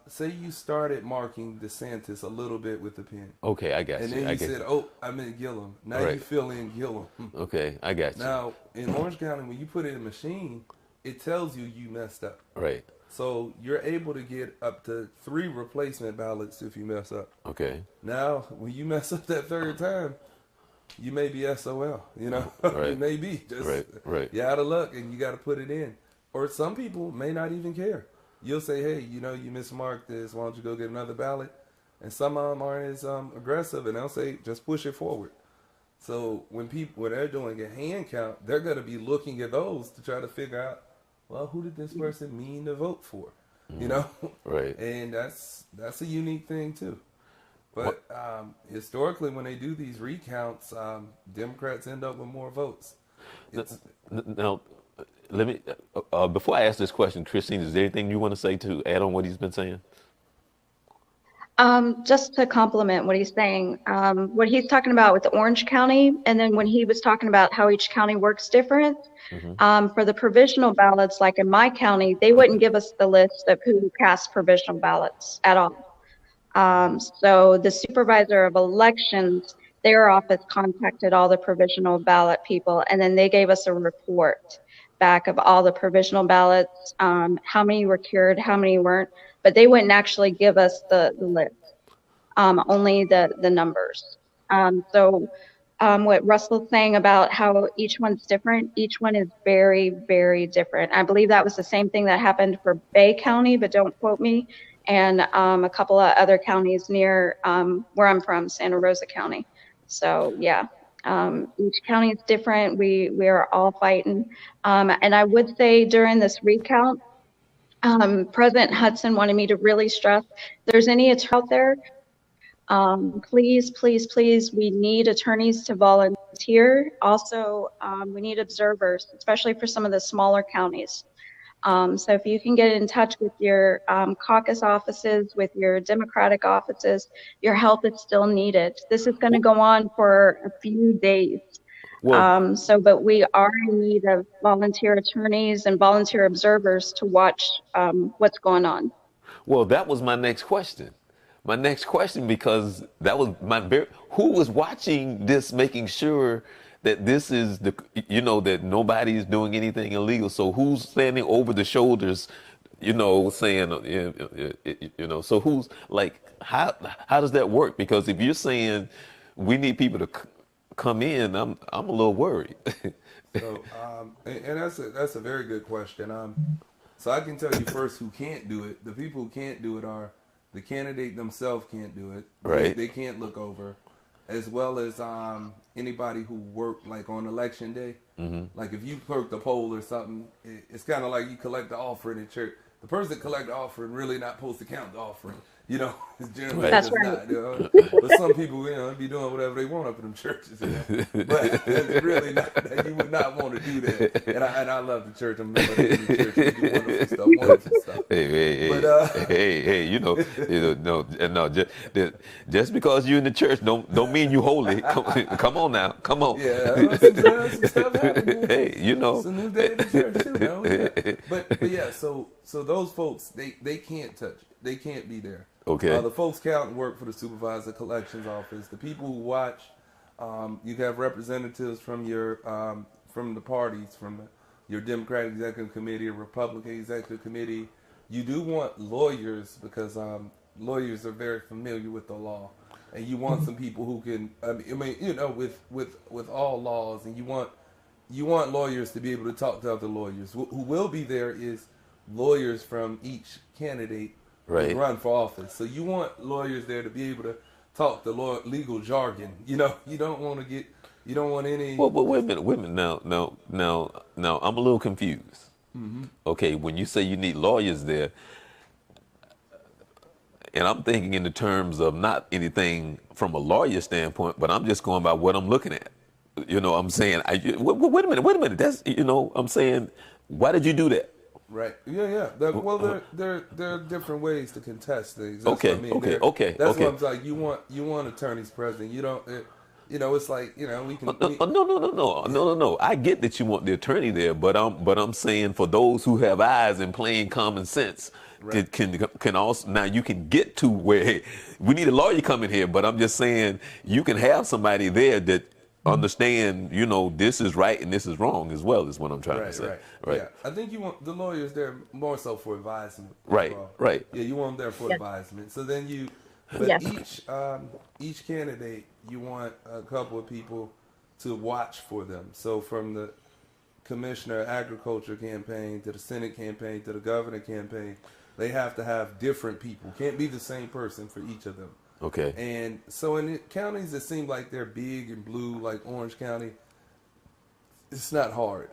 say you started marking DeSantis a little bit with the pen. Okay, I got you. And then you said, oh, I'm in Gillum. Now you fill in Gillum. Okay, I got you. Now, in Orange County, when you put it in a machine, it tells you messed up. Right. So you're able to get up to 3 replacement ballots if you mess up. Okay. Now, when you mess up that third time, you may be SOL, you know? Right. You may be. Just, right. You're out of luck and you got to put it in. Or some people may not even care. You'll say, hey, you know, you mismarked this. Why don't you go get another ballot? And some of them aren't as aggressive, and they'll say, just push it forward. So when they're doing a hand count, they're going to be looking at those to try to figure out, well, who did this person mean to vote for? You know? Right. And that's a unique thing, too. But historically, when they do these recounts, Democrats end up with more votes. Now, let me, before I ask this question, Christina, is there anything you want to say to add on what he's been saying? Just to complement what he's saying, what he's talking about with the Orange County, and then when he was talking about how each county works different, for the provisional ballots, like in my county, they wouldn't give us the list of who cast provisional ballots at all. So the supervisor of elections, their office contacted all the provisional ballot people, and then they gave us a report back of all the provisional ballots, how many were cured, how many weren't, but they wouldn't actually give us the list, only the numbers. So what Russell's saying about how each one's different, each one is very, very different. I believe that was the same thing that happened for Bay County, but don't quote me, and a couple of other counties near where I'm from, Santa Rosa County. So yeah. Each county is different. We are all fighting. And I would say during this recount, President Hudson wanted me to really stress, if there's any attorney out there, please, please, please, we need attorneys to volunteer. Also, we need observers, especially for some of the smaller counties. So if you can get in touch with your caucus offices, with your Democratic offices, your help is still needed. This is going to go on for a few days. Well, but we are in need of volunteer attorneys and volunteer observers to watch what's going on. Well, that was my next question. My next question, because that was who was watching this, making sure that this is that nobody is doing anything illegal. So who's standing over the shoulders, saying, so who's like, how does that work? Because if you're saying we need people to come in, I'm a little worried. So, and that's a very good question. So I can tell you first who can't do it. The people who can't do it are the candidate themselves can't do it. Right. They can't look over. As well as anybody who worked like on election day. Like if you clerk the poll or something, it's kind of like you collect the offering in church. The person that collect the offering really not supposed to count the offering. You know, it's generally Right. That's just right. not. You know? But some people, be doing whatever they want up in them churches. You know? But it's really not. You would not want to do that. And I love the church. I'm a member of the church. We do wonderful stuff. Wonderful stuff. Hey, But hey, no, just because you're in the church don't mean you holy. Come on now, come on. yeah, some stuff happened. Hey, Some new day in the church too. No, yeah. But yeah, so those folks they can't touch it. They can't be there. Okay. The folks count and work for the supervisor collections office. The people who watch, you have representatives from your from the parties, your Democratic Executive Committee, or Republican Executive Committee. You do want lawyers because lawyers are very familiar with the law, and you want some people who can. With all laws, and you want lawyers to be able to talk to other lawyers. Who will be there is lawyers from each candidate Right. who run for office. So you want lawyers there to be able to talk the legal jargon. You don't want any. Well, but wait a minute. Now, I'm a little confused. Okay, when you say you need lawyers there, and I'm thinking in the terms of not anything from a lawyer standpoint, but I'm just going by what I'm looking at. I'm saying, wait a minute. That's, I'm saying, why did you do that? Right. Yeah. Well, there are different ways to contest things. That's Okay. what I mean. Okay. That's what I'm like. You want attorneys present. You don't. It's like we can. No. I get that you want the attorney there, but I'm saying for those who have eyes and plain common sense, Right. can also now you can get to where hey, we need a lawyer coming here, but I'm just saying you can have somebody there that understand, this is right and this is wrong as well is what I'm trying to say. Right. Yeah. I think you want the lawyers there more so for advisement. Right. Right. Yeah, you want them there for Yes. advisement. So then but Yes. each candidate, you want a couple of people to watch for them. So from the commissioner agriculture campaign to the Senate campaign to the governor campaign, they have to have different people. Can't be the same person for each of them. Okay. And so in the counties that seem like they're big and blue, like Orange County, it's not hard.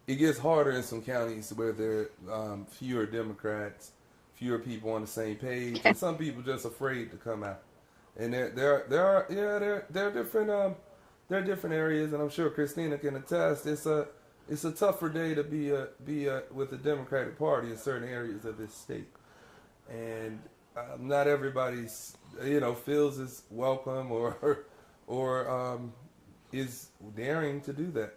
It gets harder in some counties where there are fewer Democrats, fewer people on the same page, and some people just afraid to come out. And there are different areas, and I'm sure Christina can attest. It's a tougher day to be with the Democratic Party in certain areas of this state, and not everybody's feels as welcome or is daring to do that.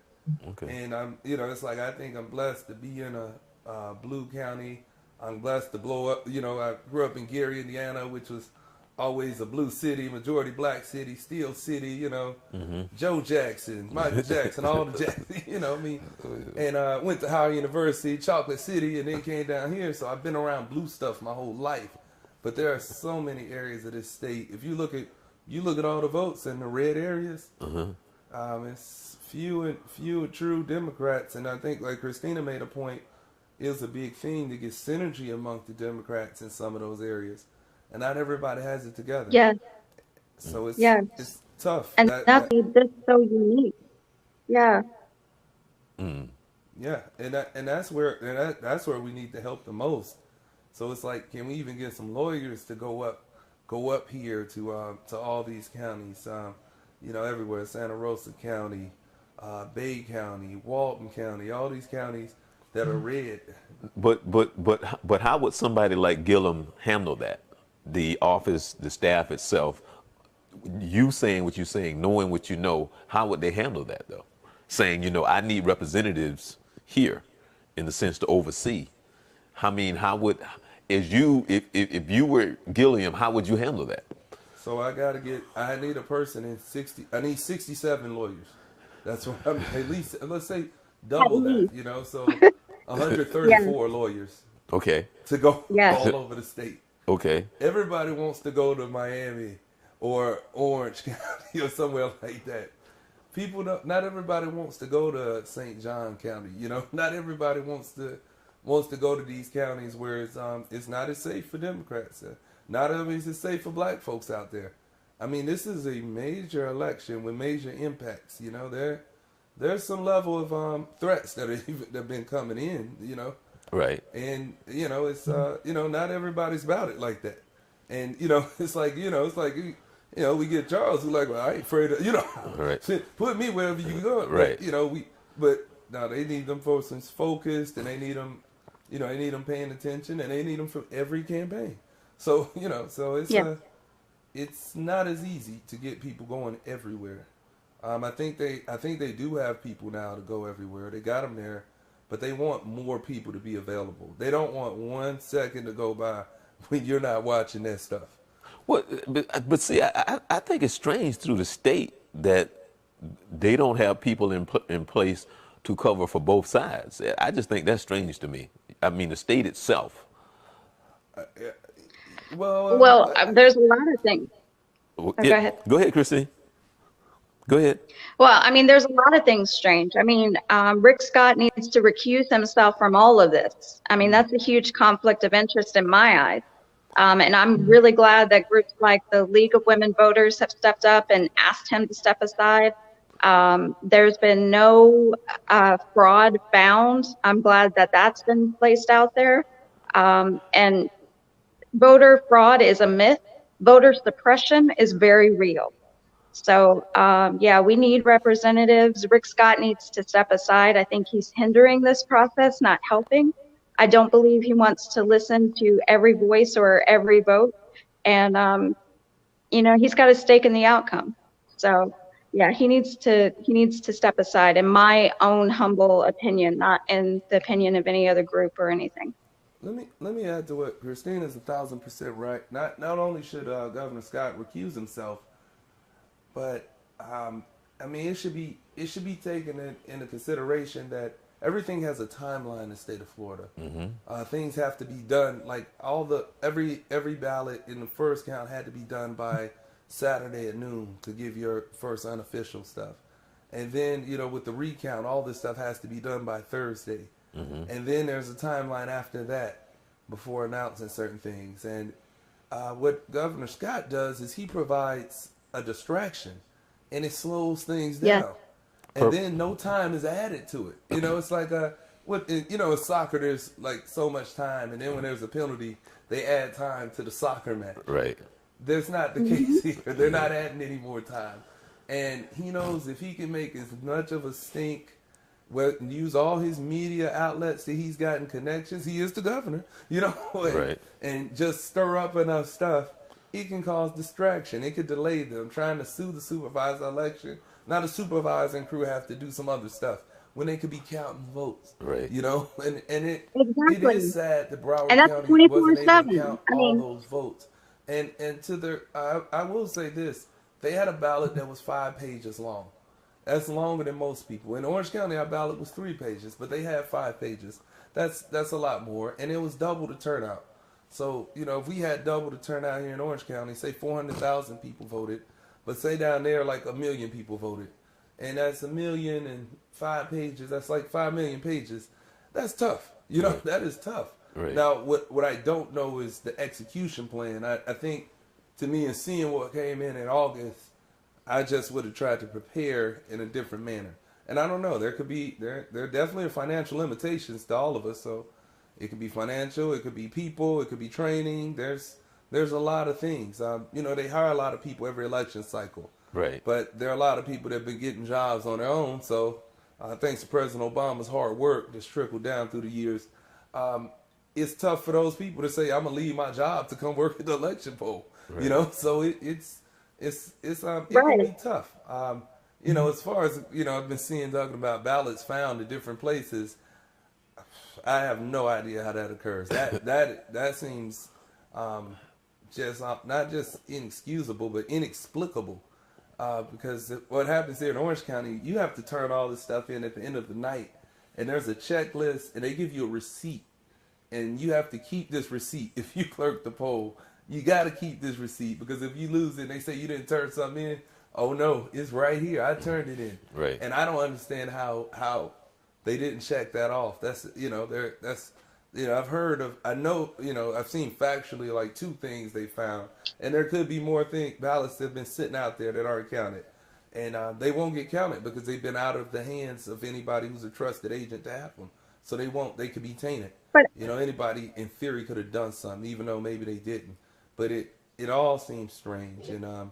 Okay. And it's like I think I'm blessed to be in a blue county. I'm blessed to blow up. I grew up in Gary, Indiana, which was always a blue city, majority black city, steel city. Joe Jackson, Michael Jackson, all the Jackson. And went to Howard University, Chocolate City, and then came down here. So I've been around blue stuff my whole life. But there are so many areas of this state. If you look at all the votes in the red areas, it's few true Democrats. And I think, like Christina made a point, it's a big thing to get synergy among the Democrats in some of those areas, and not everybody has it together. Yes. So it's Yes. it's tough. And that's made this so unique. Yeah. Yeah, and that's where we need to help the most. So it's like, can we even get some lawyers to go up here to all these counties, everywhere, Santa Rosa County, Bay County, Walton County, all these counties that are red. But how would somebody like Gillum handle that? The office, the staff itself, you saying what you're saying, knowing what you know, how would they handle that though? Saying, I need representatives here in the sense to oversee. How would, if you were Gilliam, how would you handle that? So I need a person I need 67 lawyers. That's what I'm, at least, let's say double that, so 134 lawyers. Okay. To go Yes. all over the state. Okay. Everybody wants to go to Miami or Orange County or somewhere like that. Not everybody wants to go to St. John County, Not everybody wants to go to these counties where it's not as safe for Democrats. Not always as safe for black folks out there. I mean, this is a major election with major impacts. There's some level of threats that have been coming in. Right. And it's not everybody's about it like that. And it's like we get Charles who like, well, I ain't afraid of Right. put me wherever you go. Right. But now they need them folks focused, and they need them, they need them paying attention, and they need them for every campaign. So so Yeah. it's not as easy to get people going everywhere. I think they do have people now to go everywhere. They got them there, but they want more people to be available. They don't want 1 second to go by when you're not watching that stuff. Well, but see, I think it's strange through the state that they don't have people in place to cover for both sides. I just think that's strange to me. I mean, the state itself. Well, Well, there's a lot of things. Well, Oh, go ahead. Go ahead, Christine. Go ahead. Well, I mean, there's a lot of things strange. I mean, Rick Scott needs to recuse himself from all of this. I mean, that's a huge conflict of interest in my eyes. And I'm really glad that groups like the League of Women Voters have stepped up and asked him to step aside. There's been no fraud found. I'm glad that that's been placed out there. And voter fraud is a myth. Voter suppression is very real. So, yeah, we need representatives. Rick Scott needs to step aside. I think he's hindering this process, not helping. I don't believe he wants to listen to every voice or every vote. And, he's got a stake in the outcome. So, yeah, he needs to step aside, in my own humble opinion, not in the opinion of any other group or anything. let me add to what Christina's 1,000% right. Not only should Governor Scott recuse himself, but I mean, it should be taken into consideration that everything has a timeline in the state of Florida. Things have to be done, like every ballot in the first count had to be done by Saturday at noon to give your first unofficial stuff, and then with the recount, all this stuff has to be done by Thursday, and then there's a timeline after that before announcing certain things. And what Governor Scott does is he provides a distraction, and it slows things down. Yeah. And then no time is added to it. It's like in soccer, there's like so much time, and then when there's a penalty, they add time to the soccer match. Right. That's not the case here. They're not adding any more time. And he knows if he can make as much of a stink, use all his media outlets that he's gotten connections. He is the governor, Right. and just stir up enough stuff, it can cause distraction. It could delay them trying to sue the supervisor election. Now the supervising crew have to do some other stuff when they could be counting votes. Right. And it Exactly. is sad that Broward And that's County wasn't able 24/7. to count I all mean, those votes. And to their, I will say this: they had a ballot that was 5 pages long. That's longer than most people. In Orange County, our ballot was 3 pages, but they had 5 pages. That's a lot more, and it was double the turnout. So, if we had double the turnout here in Orange County, say 400,000 people voted, but say down there like 1 million people voted, and that's 1 million and 5 pages, that's like 5 million pages. That's tough. Right. That is tough. Right. Now, what I don't know is the execution plan. I think, to me, and seeing what came in August, I just would have tried to prepare in a different manner. And I don't know. There definitely are financial limitations to all of us. So it could be financial, it could be people, it could be training. There's a lot of things. They hire a lot of people every election cycle. Right. But there are a lot of people that have been getting jobs on their own. So thanks to President Obama's hard work that's trickled down through the years, it's tough for those people to say, I'm going to leave my job to come work at the election poll. Right. So it can Right. be tough. As far as, I've been seeing talking about ballots found at different places. I have no idea how that occurs. That seems just not just inexcusable, but inexplicable. Because what happens here in Orange County, you have to turn all this stuff in at the end of the night, and there's a checklist, and they give you a receipt, and you have to keep this receipt. If you clerk the poll, you got to keep this receipt, because if you lose it and they say you didn't turn something in, oh no, it's right here. I turned it in. Right. And I don't understand how they didn't check that off. I've heard of, I've seen factually like 2 things they found, and there could be more ballots that have been sitting out there that aren't counted, and they won't get counted because they've been out of the hands of anybody who's a trusted agent to have them. So they could be tainted. But Anybody in theory could have done something, even though maybe they didn't. But it all seems strange, and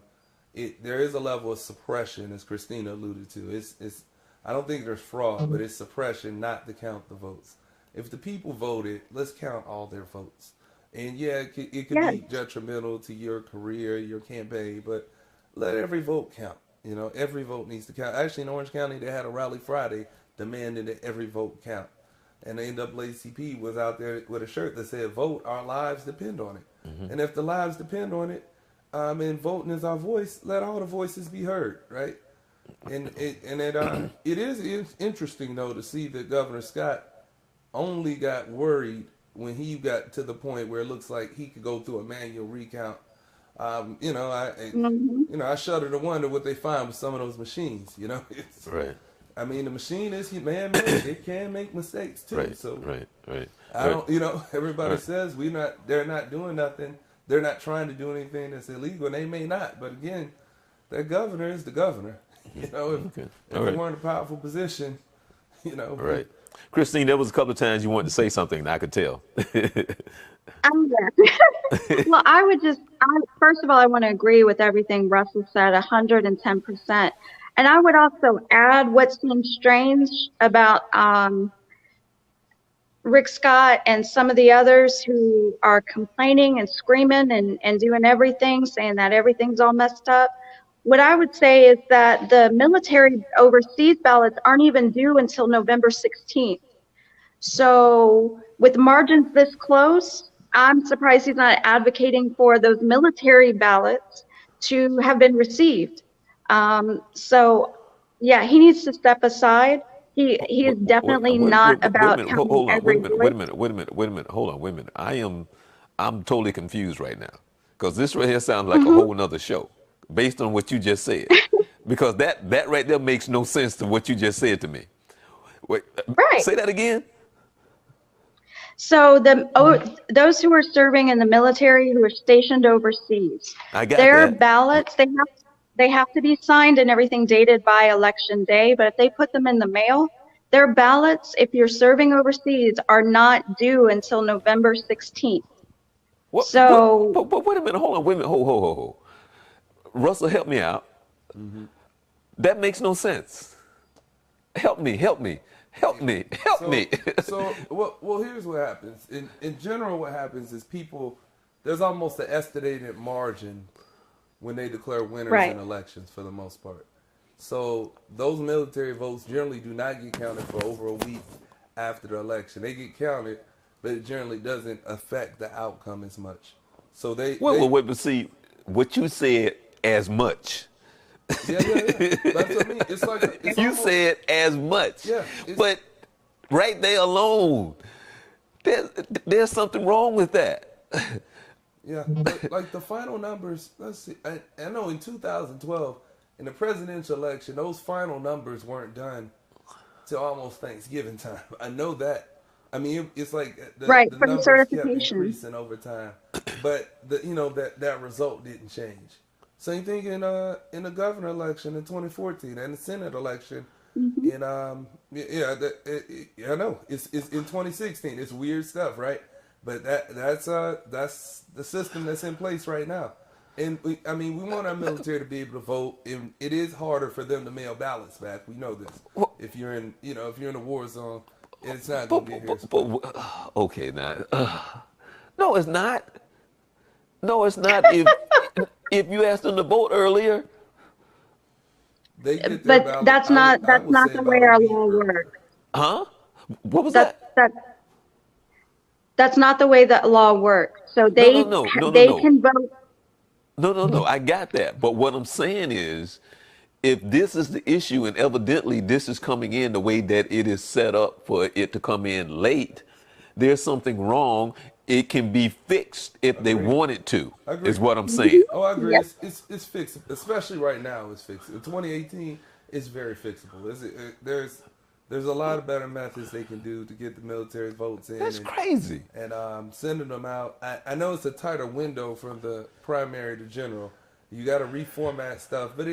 there is a level of suppression, as Christina alluded to. It's I don't think there's fraud, but it's suppression not to count the votes. If the people voted, let's count all their votes. And yeah, it could Yes. be detrimental to your career, your campaign, but let every vote count. You know, every vote needs to count. Actually, in Orange County, they had a rally Friday demanding that every vote count. And the NAACP was out there with a shirt that said, "Vote, our lives depend on it." And if the lives depend on it, and voting is our voice, let all the voices be heard, right? And it is interesting though to see that Governor Scott only got worried when he got to the point where it looks like he could go through a manual recount. I shudder to wonder what they find with some of those machines. You know, Right. I mean, the machine is man-made; it can make mistakes too. Right. So Right. I don't, everybody Right. says they're not doing nothing. They're not trying to do anything that's illegal, and they may not. But again, that governor is the governor. You know, if All they right. were in a powerful position, Right. Christine, there was a couple of times you wanted to say something, and I could tell. I'm good. Well, first of all, I want to agree with everything Russell said, 110%. And I would also add what seems strange about Rick Scott and some of the others who are complaining and screaming and doing everything, saying that everything's all messed up. What I would say is that the military overseas ballots aren't even due until November 16th. So with margins this close, I'm surprised he's not advocating for those military ballots to have been received. So yeah, he needs to step aside. He is definitely not Wait a about minute. counting Hold on. every voice. Wait a minute. Hold on. Wait a minute. I'm totally confused right now because this right here sounds like a whole nother show based on what you just said. Because that right there makes no sense to what you just said to me. Wait, Right. say that again. So those who are serving in the military who are stationed overseas, I got their that. ballots, they have to be signed and everything dated by election day, but if they put them in the mail, their ballots, if you're serving overseas, are not due until November 16th. What? So But wait a minute. Hold on. Wait a minute. Hold. Russell, help me out. That makes no sense. Help me. Help me. Well, here's what happens. In general, what happens is there's almost an estimated margin when they declare winners Right. in elections for the most part. So those military votes generally do not get counted for over a week after the election. They get counted, but it generally doesn't affect the outcome as much. So Wait, but see, what you said as much. Yeah. That's what I mean. It's like You said as much. Yeah, But right there alone, there's something wrong with that. Yeah, but like the final numbers, let's see. I know in 2012, in the presidential election, those final numbers weren't done till almost Thanksgiving time. I know that. I mean, it's like the right, for the numbers kept certification. increasing over time, but that result didn't change. Same thing in the governor election in 2014 and the Senate election in I know it's in 2016. It's weird stuff, right? But that's the system that's in place right now. And we want our military to be able to vote, and it is harder for them to mail ballots back. We know this. If you're in a war zone, it's not going to get here. Okay, now. No, it's not. No, it's not. If you asked them to vote earlier, They get their But ballot, that's not the way our law works. huh? What was that? That's not the way that law works. So they No. can vote. No. I got that. But what I'm saying is, if this is the issue, and evidently this is coming in the way that it is set up for it to come in late, there's something wrong. It can be fixed if they want it to, is what I'm saying. Oh, I agree. Yes. It's fixable, especially right now. It's fixable. In 2018, it's very fixable. There's a lot of better methods they can do to get the military votes in. That's crazy. And sending them out. I know it's a tighter window from the primary to general. You got to reformat stuff, but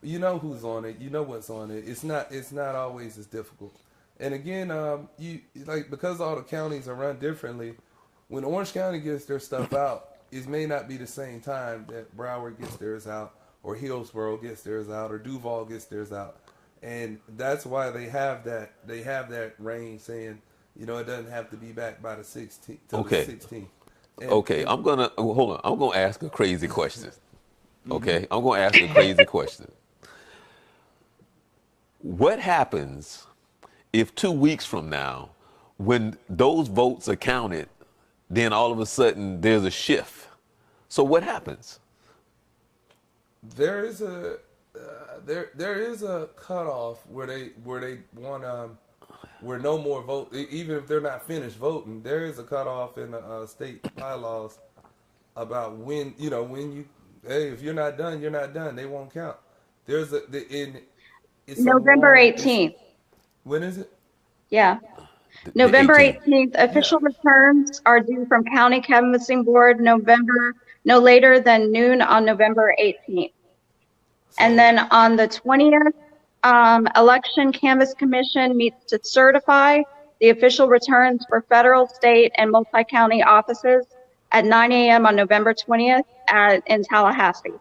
you know who's on it. You know what's on it. It's not always as difficult. And again, because all the counties are run differently. When Orange County gets their stuff out, it may not be the same time that Broward gets theirs out, or Hillsborough gets theirs out, or Duval gets theirs out, and that's why they have that range saying, it doesn't have to be back by the 16th till the Okay. 16th. Okay, I'm gonna hold on. I'm gonna ask a crazy question. Okay, I'm gonna ask a crazy question. What happens if 2 weeks from now, when those votes are counted, then all of a sudden there's a shift? So what happens? There is a there is a cutoff where they want where no more vote, even if they're not finished voting. There is a cutoff in the state bylaws about when hey, if you're not done, you're not done. They won't count. There's it's a November long it's 18th. when is it? Yeah. The November 18th. 18th, Yeah. official returns are due from County Canvassing Board no later than noon on November 18th. And So then on the 20th, Election Canvass Commission meets to certify the official returns for federal, state, and multi-county offices at 9 a.m. on November 20th in Tallahassee.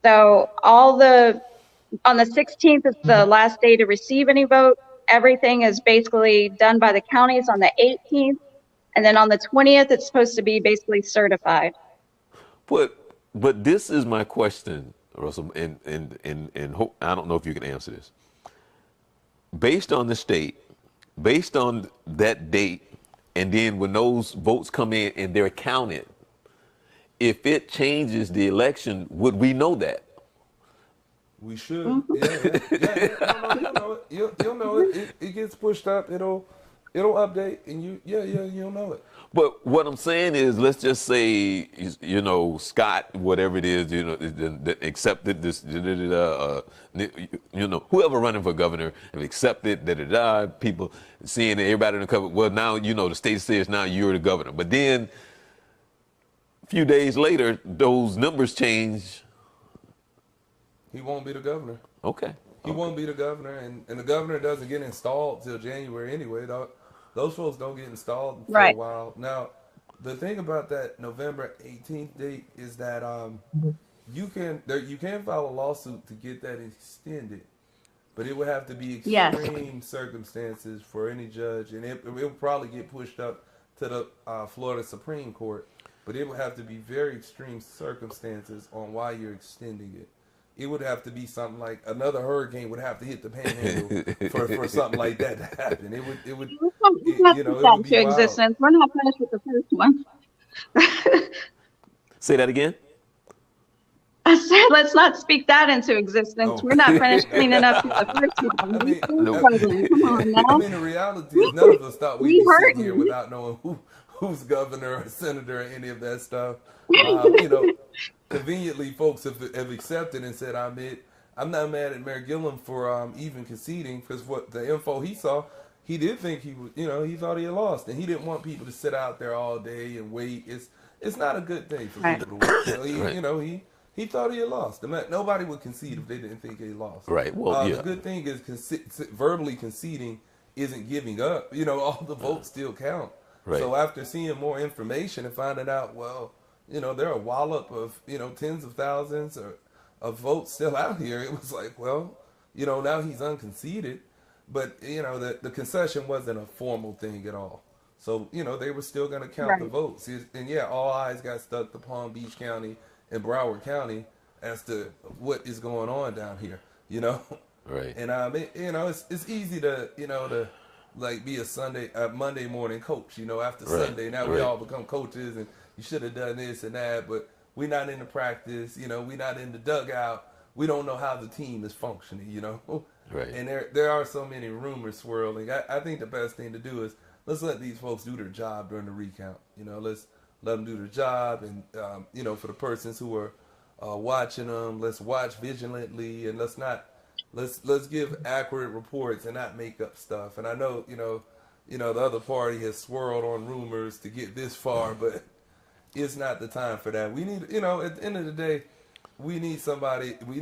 So on the 16th is the last day to receive any vote. Everything is basically done by the counties on the 18th. And then on the 20th, it's supposed to be basically certified. But this is my question, Russell, and I don't know if you can answer this. Based on the state, based on that date, and then when those votes come in and they're counted, if it changes the election, would we know that? we should. Yeah. You'll know it. You'll know it. It gets pushed up. It'll update, and you'll know it. But what I'm saying is, let's just say, Scott, whatever it is, accepted this, whoever running for governor have accepted, people seeing everybody in the cover. Well, now, the state says now you're the governor. But then a few days later, those numbers change. He won't be the governor. Okay. He won't be the governor, and the governor doesn't get installed till January anyway. Those folks don't get installed for a while. Now, the thing about that November 18th date is that you can file a lawsuit to get that extended, but it would have to be extreme circumstances for any judge, and it would probably get pushed up to the Florida Supreme Court, but it would have to be very extreme circumstances on why you're extending it. It would have to be something like another hurricane would have to hit the panhandle for something like that to happen. It would it would be existence. We're not finished with the first one. Say that again. I said, let's not speak that into existence. Oh. We're not finished cleaning up the first one. Come on now. I mean, the reality is none of us thought we'd be sitting here without knowing who's governor or senator or any of that stuff. Conveniently, folks have accepted and said, I'm not mad at Mayor Gillum for even conceding, because what the info he saw, he did think he was, he thought he had lost, and he didn't want people to sit out there all day and wait. It's not a good thing for people to wait. So he thought he had lost. Nobody would concede if they didn't think he lost. Right. Well, The good thing is verbally conceding isn't giving up. All the votes still count. Right. So after seeing more information and finding out, well, there are a wallop of, tens of thousands of votes still out here. It was like, well, now he's unconceded, but, the concession wasn't a formal thing at all. So, they were still going to count the votes. And all eyes got stuck to Palm Beach County and Broward County as to what is going on down here, Right. And, it's easy to, be a Monday morning coach, after Sunday. Now we all become coaches, and you should have done this and that, but we're not in the practice, we're not in the dugout. We don't know how the team is functioning, Right. And there are so many rumors swirling. I think the best thing to do is let's let these folks do their job during the recount. Let's let them do their job, and for the persons who are watching them, let's watch vigilantly, and let's give accurate reports and not make up stuff. And I know, the other party has swirled on rumors to get this far, but it's not the time for that. We need, at the end of the day, we need somebody to be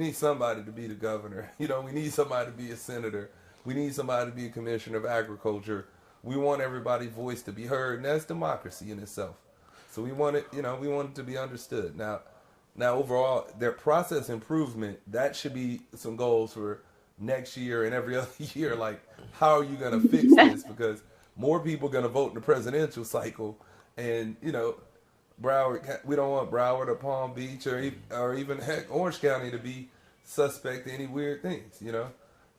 the governor. We need somebody to be a senator. We need somebody to be a commissioner of agriculture. We want everybody's voice to be heard, and that's democracy in itself. So we want it, we want it to be understood. Now overall, their process improvement, that should be some goals for next year and every other year. Like, how are you going to fix this? Because more people are going to vote in the presidential cycle, and Broward, we don't want Broward or Palm Beach or even heck Orange County to be suspect to any weird things,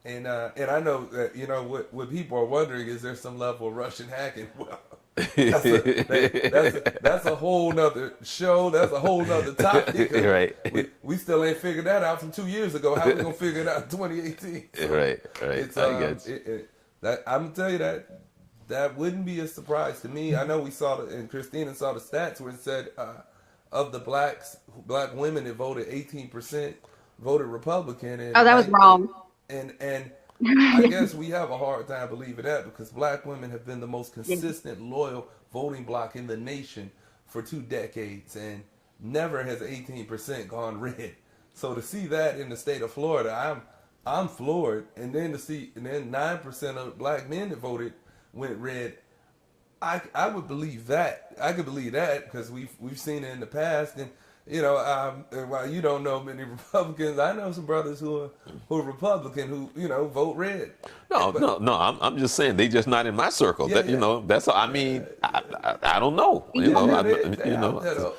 And I know that what people are wondering, is there some level of Russian hacking? Well, that's a whole nother show. That's a whole nother topic. Right. We still ain't figured that out from 2 years ago. How we gonna figure it out in 2018? So Right. it's I get you. that I'm gonna tell you that wouldn't be a surprise to me. I know we saw and Christina saw the stats where it said of the black women that voted, 18% voted Republican. And Oh, that was wrong. And I guess we have a hard time believing that, because black women have been the most consistent, loyal voting bloc in the nation for 2 decades, and never has 18% gone red. So to see that in the state of Florida, I'm floored. And then 9% of black men that voted went red. I would believe that. I could believe that because we've seen it in the past. And while you don't know many Republicans, I know some brothers who are Republican who vote red. No. I'm just saying they just not in my circle. That's all. I mean, I don't know.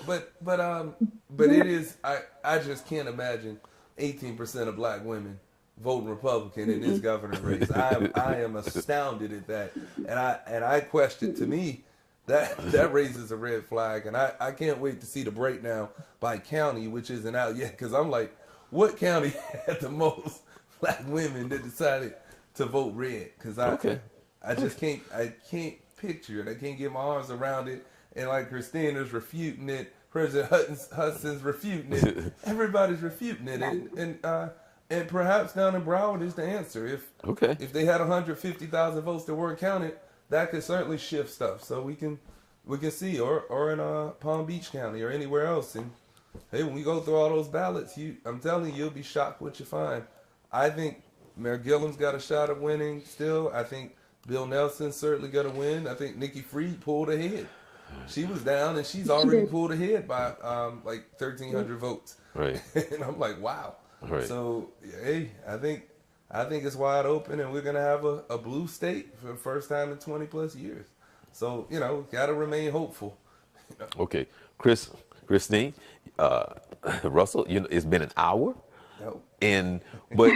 But it is. I just can't imagine 18% of black women voting Republican in this governor's race. I am astounded at that, and I question. To me, that raises a red flag, and I can't wait to see the breakdown by county, which isn't out yet, because I'm like, what county had the most black women that decided to vote red? Because I just can't picture it. I can't get my arms around it. And like Christina's refuting it, President Hudson's refuting it. Everybody's refuting it, and perhaps down in Broward is the answer. If they had 150,000 votes that weren't counted, that could certainly shift stuff. So we can see, or in Palm Beach County or anywhere else. And hey, when we go through all those ballots, I'm telling you, you'll be shocked what you find. I think Mayor Gillum's got a shot at winning still. I think Bill Nelson's certainly going to win. I think Nikki Fried pulled ahead. She was down, and she's already pulled ahead by like 1,300 votes. Right. And I'm like, wow. Right. So hey, I think it's wide open, and we're gonna have a blue state for the first time in 20 plus years. So gotta remain hopeful. Okay, Christine, Russell, it's been an hour, No. but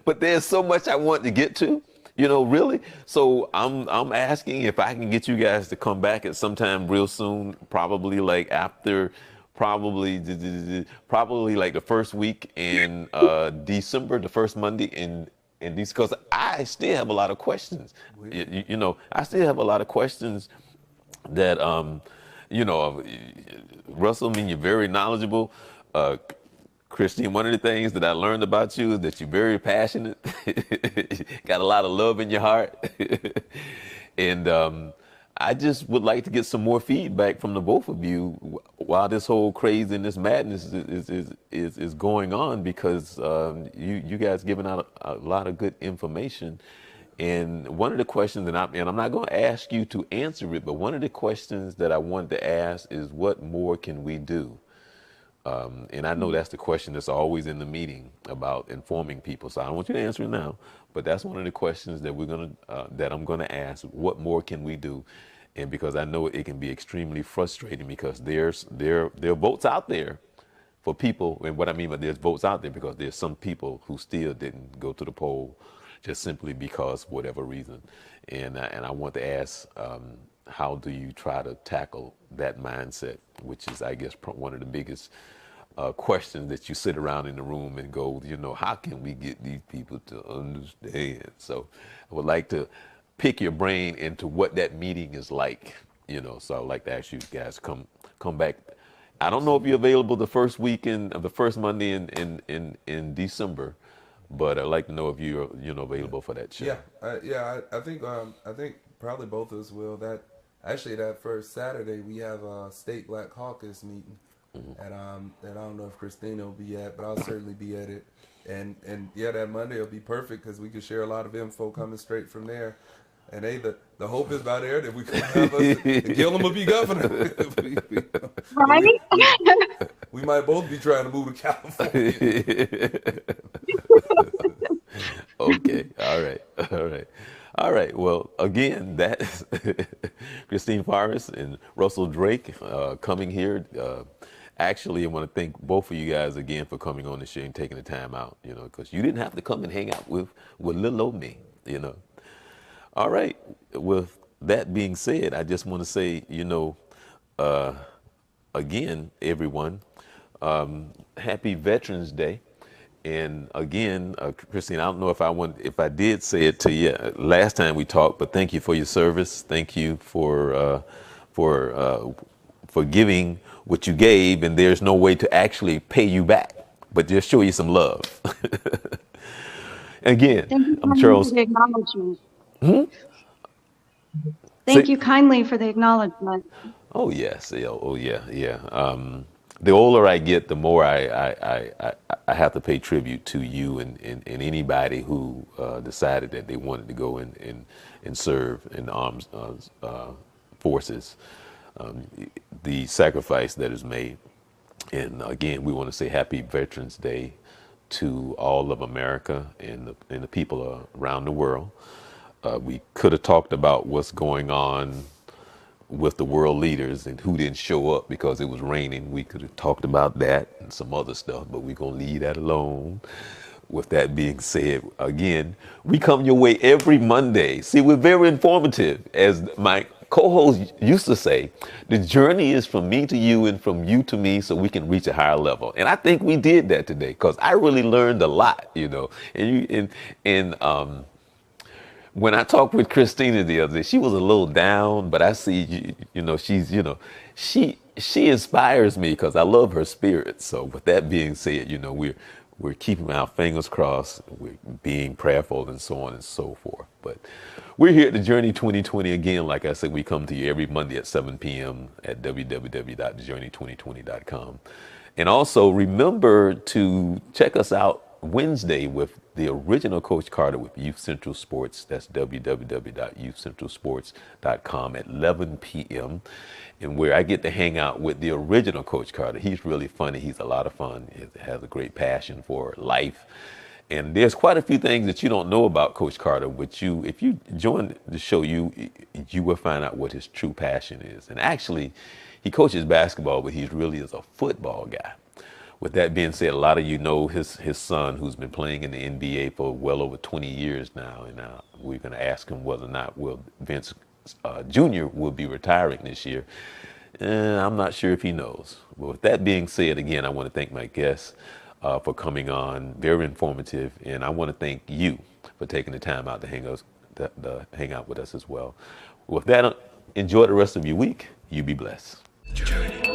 but there's so much I want to get to. Really. So I'm asking if I can get you guys to come back at some time real soon, probably like after. Probably like the first week in December, the first Monday in December, because I still have a lot of questions. I still have a lot of questions that, Russell, I mean, you're very knowledgeable. Christine, one of the things that I learned about you is that you're very passionate, got a lot of love in your heart, and I just would like to get some more feedback from the both of you while this whole craze and this madness is going on, because you guys giving out a lot of good information. And one of the questions that I'm not going to ask you to answer it, but one of the questions that I wanted to ask is, what more can we do? And I know that's the question that's always in the meeting about informing people. So I don't want you to answer it now, but that's one of the questions that that I'm gonna ask. What more can we do? And because I know it can be extremely frustrating, because there are votes out there for people. And what I mean by there's votes out there, because there's some people who still didn't go to the poll just simply because whatever reason. And I want to ask, how do you try to tackle that mindset, which is, I guess, one of the biggest questions that you sit around in the room and go, how can we get these people to understand? So I would like to pick your brain into what that meeting is like, so I'd like to ask you guys come back. I don't know if you're available the first weekend of the first Monday in December, but I'd like to know if you're available for that show. I think probably both of us will. That first Saturday we have a state Black Caucus meeting, and I don't know if Christina will be at, but I'll certainly be at it. And that Monday will be perfect because we can share a lot of info coming straight from there. And the hope is by there that we could have us, and Gillum will be governor. we, Right? we, we might both be trying to move to California. Okay. All right. All right. All right. Well, again, that is Christine Forrest and Russell Drake coming here. Actually, I want to thank both of you guys again for coming on the show and taking the time out, because you didn't have to come and hang out with little old me, All right. With that being said, I just want to say, again, everyone, happy Veterans Day. And again, Christine, I don't know if I did say it to you last time we talked, but thank you for your service. Thank you for giving what you gave, and there's no way to actually pay you back, but just show you some love. Again, Thank you I'm kindly for Charles. the acknowledgement. Say, Thank you kindly for the acknowledgement. oh yes, yeah, oh yeah, yeah. The older I get, the more I have to pay tribute to you and anybody who decided that they wanted to go and serve in the armed forces. The sacrifice that is made. And again, we want to say Happy Veterans Day to all of America and the people around the world. We could have talked about what's going on with the world leaders and who didn't show up because it was raining. We could have talked about that and some other stuff, but we're going to leave that alone. With that being said, again, we come your way every Monday. See, we're very informative. As my co-host used to say, the journey is from me to you and from you to me so we can reach a higher level. And I think we did that today because I really learned a lot, And when I talked with Christina the other day, she was a little down, but I see, she inspires me because I love her spirit. So with that being said, we're keeping our fingers crossed, we're being prayerful and so on and so forth. But we're here at the Journey 2020 again. Like I said, we come to you every Monday at 7 p.m. at www.journey2020.com. And also remember to check us out Wednesday with the original Coach Carter with Youth Central Sports. That's www.youthcentralsports.com at 11 p.m. and where I get to hang out with the original Coach Carter. He's really funny. He's a lot of fun. He has a great passion for life. And there's quite a few things that you don't know about Coach Carter, which if you join the show, you will find out what his true passion is. And actually, he coaches basketball, but he really is a football guy. With that being said, a lot of you know his son, who's been playing in the NBA for well over 20 years now. And we're going to ask him whether or not Vince Jr. will be retiring this year. I'm not sure if he knows. But with that being said, again, I want to thank my guests for coming on. Very informative. And I want to thank you for taking the time out to hang out with us as well. With that, enjoy the rest of your week. You be blessed. Journey.